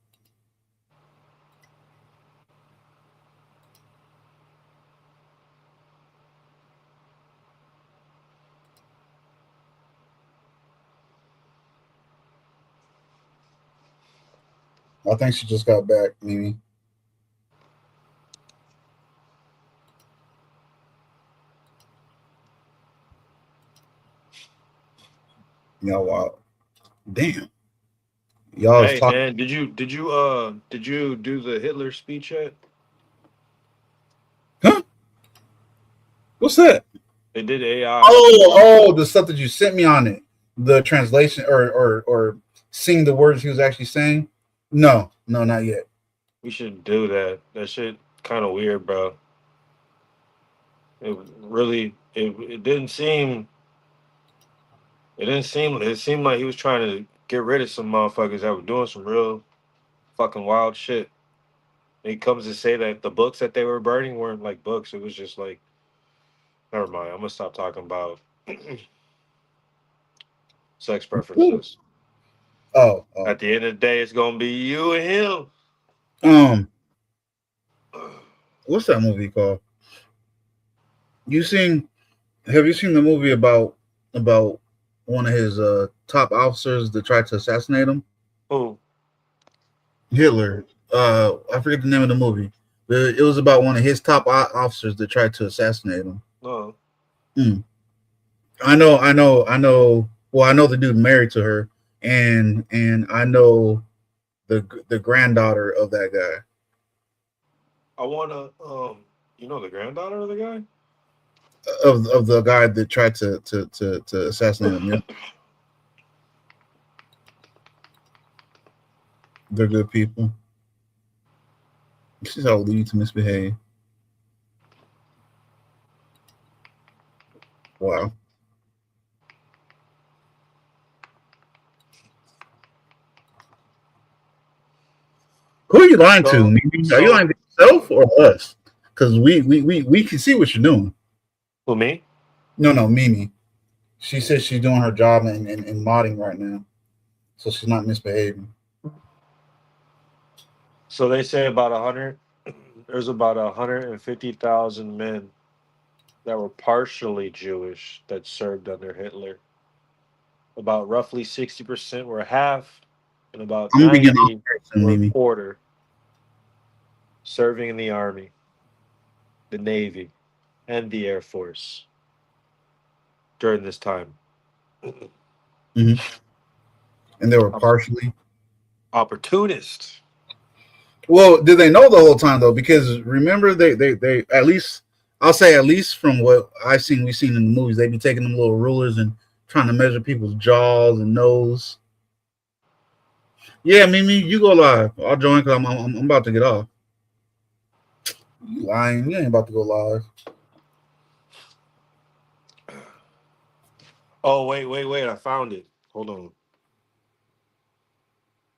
I think she just got back, Mimi. Y'all, wow. Damn. Y'all Hey man, did you do the Hitler speech yet? Huh? What's that? They did AI. Oh, the stuff that you sent me on it. The translation or seeing the words he was actually saying. No, not yet. We should do that. That shit kind of weird, bro. It really it didn't seem. It seemed like he was trying to get rid of some motherfuckers that were doing some real fucking wild shit. And he comes to say that the books that they were burning weren't like books. It was just like, never mind. I'm gonna stop talking about sex preferences. Oh, At the end of the day, it's gonna be you and him. What's that movie called? You seen? Have you seen the movie about one of his top officers that tried to assassinate him? Who? Hitler. I forget the name of the movie. But it was about one of his top officers that tried to assassinate him. No. I know. Well, I know the dude married to her, and I know the granddaughter of that guy. I wanna you know the granddaughter of the guy? Of the guy that tried to assassinate him. Yeah, they're good people. This is how lead you to misbehave. Wow. Who are you lying to? Mimi? Are you lying to yourself or us? Because we can see what you're doing. Who, me? No, Mimi. She says she's doing her job in modding right now, so she's not misbehaving. So they say about 100. There's about 150,000 men that were partially Jewish that served under Hitler. About roughly 60% were half, and about I'm gonna begin 90 soon, were Mimi. quarter, serving in the Army, the Navy, and the Air Force during this time. Mm-hmm. And they were partially opportunists. Well, did they know the whole time though? Because remember, they at least I'll say at least from what we've seen in the movies, they be taking them little rulers and trying to measure people's jaws and nose. Yeah, Mimi, you go live. I'll join because I'm about to get off. You lying? You ain't about to go live. Oh, wait! I found it. Hold on.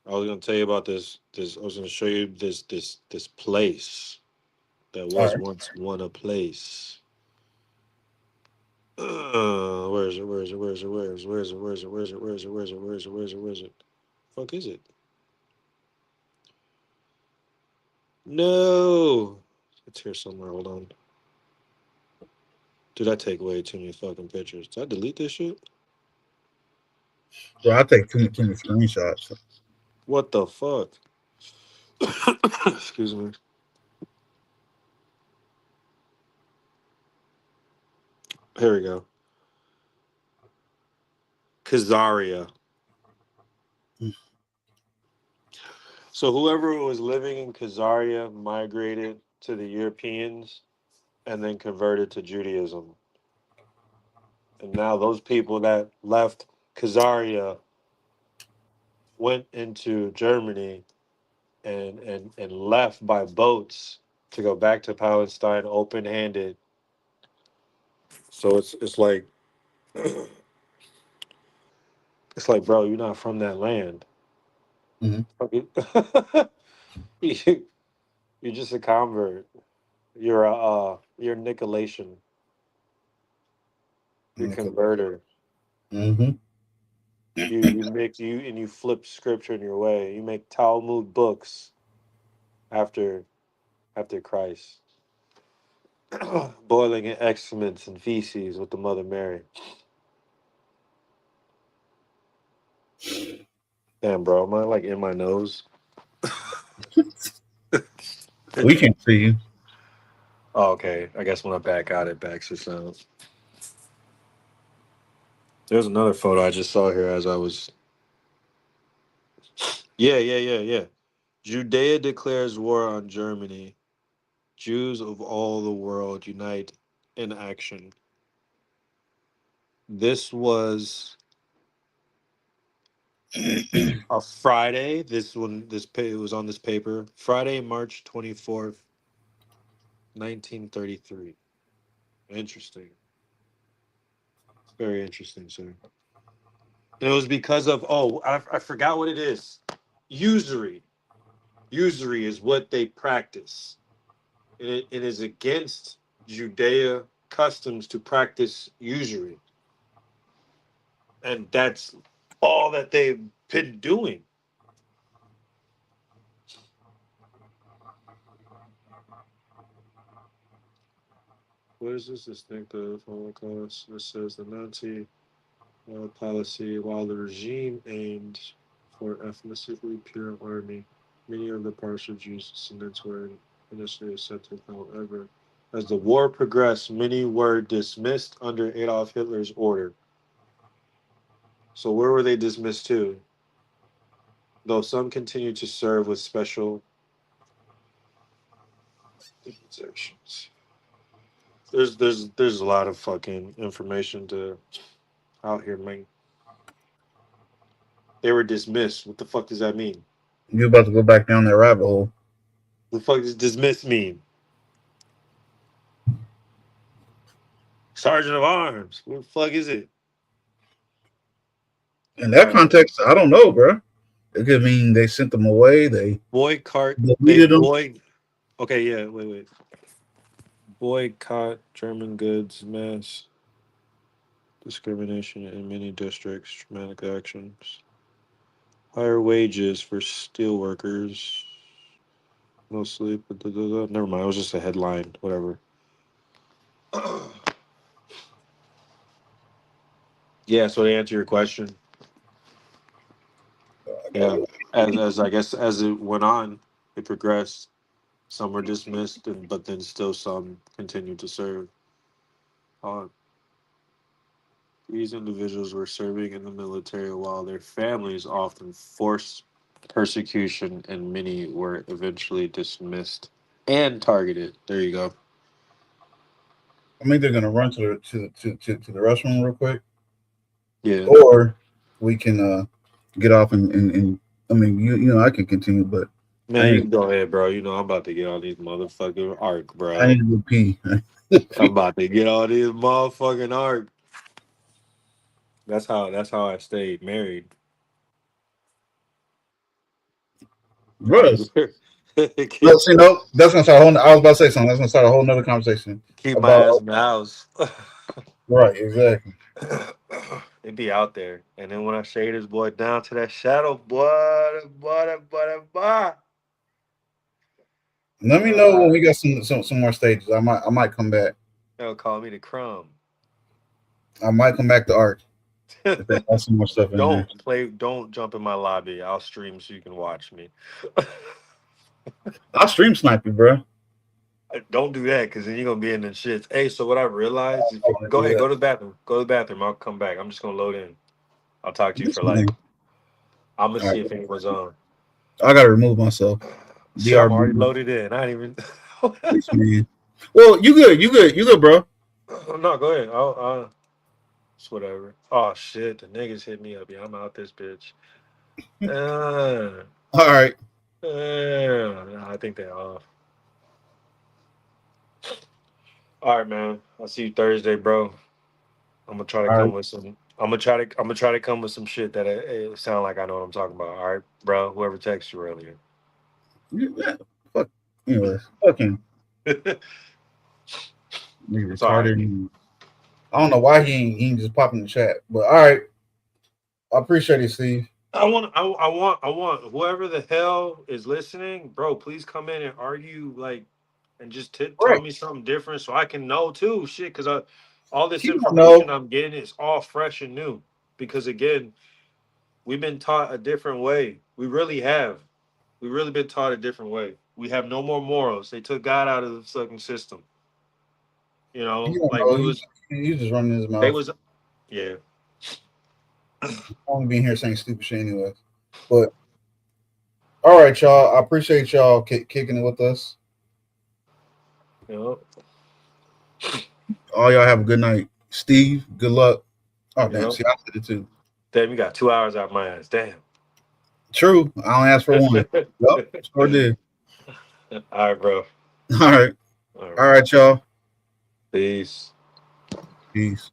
I was gonna tell you about this. I was gonna show you this place that was once a place. Where is it? Fuck is it? No, it's here somewhere. Hold on. Did I take way too many fucking pictures? Did I delete this shit? So I take too many screenshots. What the fuck? Excuse me. Here we go. Khazaria. So whoever was living in Khazaria migrated to the Europeans and then converted to Judaism. And now those people that left Khazaria went into Germany and left by boats to go back to Palestine open-handed. So it's like it's like, bro, you're not from that land. Mm-hmm. You're just a convert. You're Nicolation. You're converter. Mm-hmm. You flip scripture in your way. You make Talmud books after Christ. Boiling in excrements and feces with the Mother Mary. Damn, bro, am I like in my nose? We can't see you. Oh, okay. I guess when I back out, it backs the sound. There's another photo I just saw here as I was. Yeah. Judea declares war on Germany. Jews of all the world unite in action. This was a Friday. It was on this paper. Friday, March 24th, 1933. Interesting. Very interesting, sir. And it was because of I forgot what it is. Usury. Usury is what they practice. It is against Judea customs to practice usury. And that's all that they've been doing. What is this? Distinctive Holocaust. This says the Nazi policy, while the regime aimed for ethnically pure army, many of the partial Jews descendants were initially accepted. However, as the war progressed, many were dismissed under Adolf Hitler's order. So where were they dismissed to? Though some continued to serve with special sections. There's a lot of fucking information to out here, man. They were dismissed. What the fuck does that mean? You're about to go back down that rabbit hole. What the fuck does dismiss mean? Sergeant of Arms. What the fuck is it? In that context, I don't know, bro. It could mean they sent them away. They boycott. deleted them. Okay, yeah. Wait. Boycott German goods, mass discrimination in many districts, traumatic actions, higher wages for steel workers. No sleep. Never mind. It was just a headline. Whatever. Yeah. So to answer your question, yeah. As I guess as it went on, it progressed. Some were dismissed, but then still some continued to serve. These individuals were serving in the military while their families often forced persecution, and many were eventually dismissed and targeted. There you go. I'm either gonna run to the restroom real quick, Yeah. or we can get off and I mean you know I can continue, but Man, you can go ahead, bro. You know I'm about to get all these motherfucking arc, bro. I need to pee. I'm about to get all these motherfucking arc. That's how I stayed married. Bro, no, see, no, that's gonna start a whole. I was about to say something. That's gonna start a whole nother conversation. Keep my ass in the house. Right, exactly. It be out there, and then when I shade this boy down to that shadow, boy. Let me know when we got some more stages. I might come back. They'll call me the crumb. I might come back to art. If they got some more stuff in there. Don't jump in my lobby. I'll stream so you can watch me. I'll stream snipe you, bro. Don't do that, because then you're gonna be in the shits. Hey, so what I realized, go ahead, go to the bathroom. Go to the bathroom. I'll come back. I'm just gonna load in. I'll talk to you for like. I'm gonna see if anyone's on. I gotta remove myself. Shit, I'm already loaded in. I ain't even. Well, you good, bro. No, go ahead. I'll it's whatever. Oh shit, the niggas hit me up. Yeah, I'm out this bitch. All right. I think they're off. All right, man. I'll see you Thursday, bro. I'm gonna try to come with some. I'm gonna try to come with some shit that it sound like I know what I'm talking about. All right, bro. Whoever texted you earlier. Yeah. Fuck. Anyways, fucking. Retarded. I don't know why he ain't just popping in the chat, but all right. I appreciate it, Steve. I want whoever the hell is listening, bro. Please come in and argue, like, and just tell me something different so I can know too. Shit, because all this information I'm getting is all fresh and new. Because again, we've been taught a different way. We really have. We've really been taught a different way. We have no more morals. They took God out of the fucking system. You know, like he's just running his mouth. They was, yeah. I'm only being here saying stupid shit anyway. But all right, y'all. I appreciate y'all kicking it with us. Yep. All y'all have a good night. Steve, good luck. Oh, damn. See, I did it too. Damn, you got 2 hours out of my ass. Damn. True. I only asked for one. Yep. Sure did. All right, bro. All right, y'all. Peace. Peace.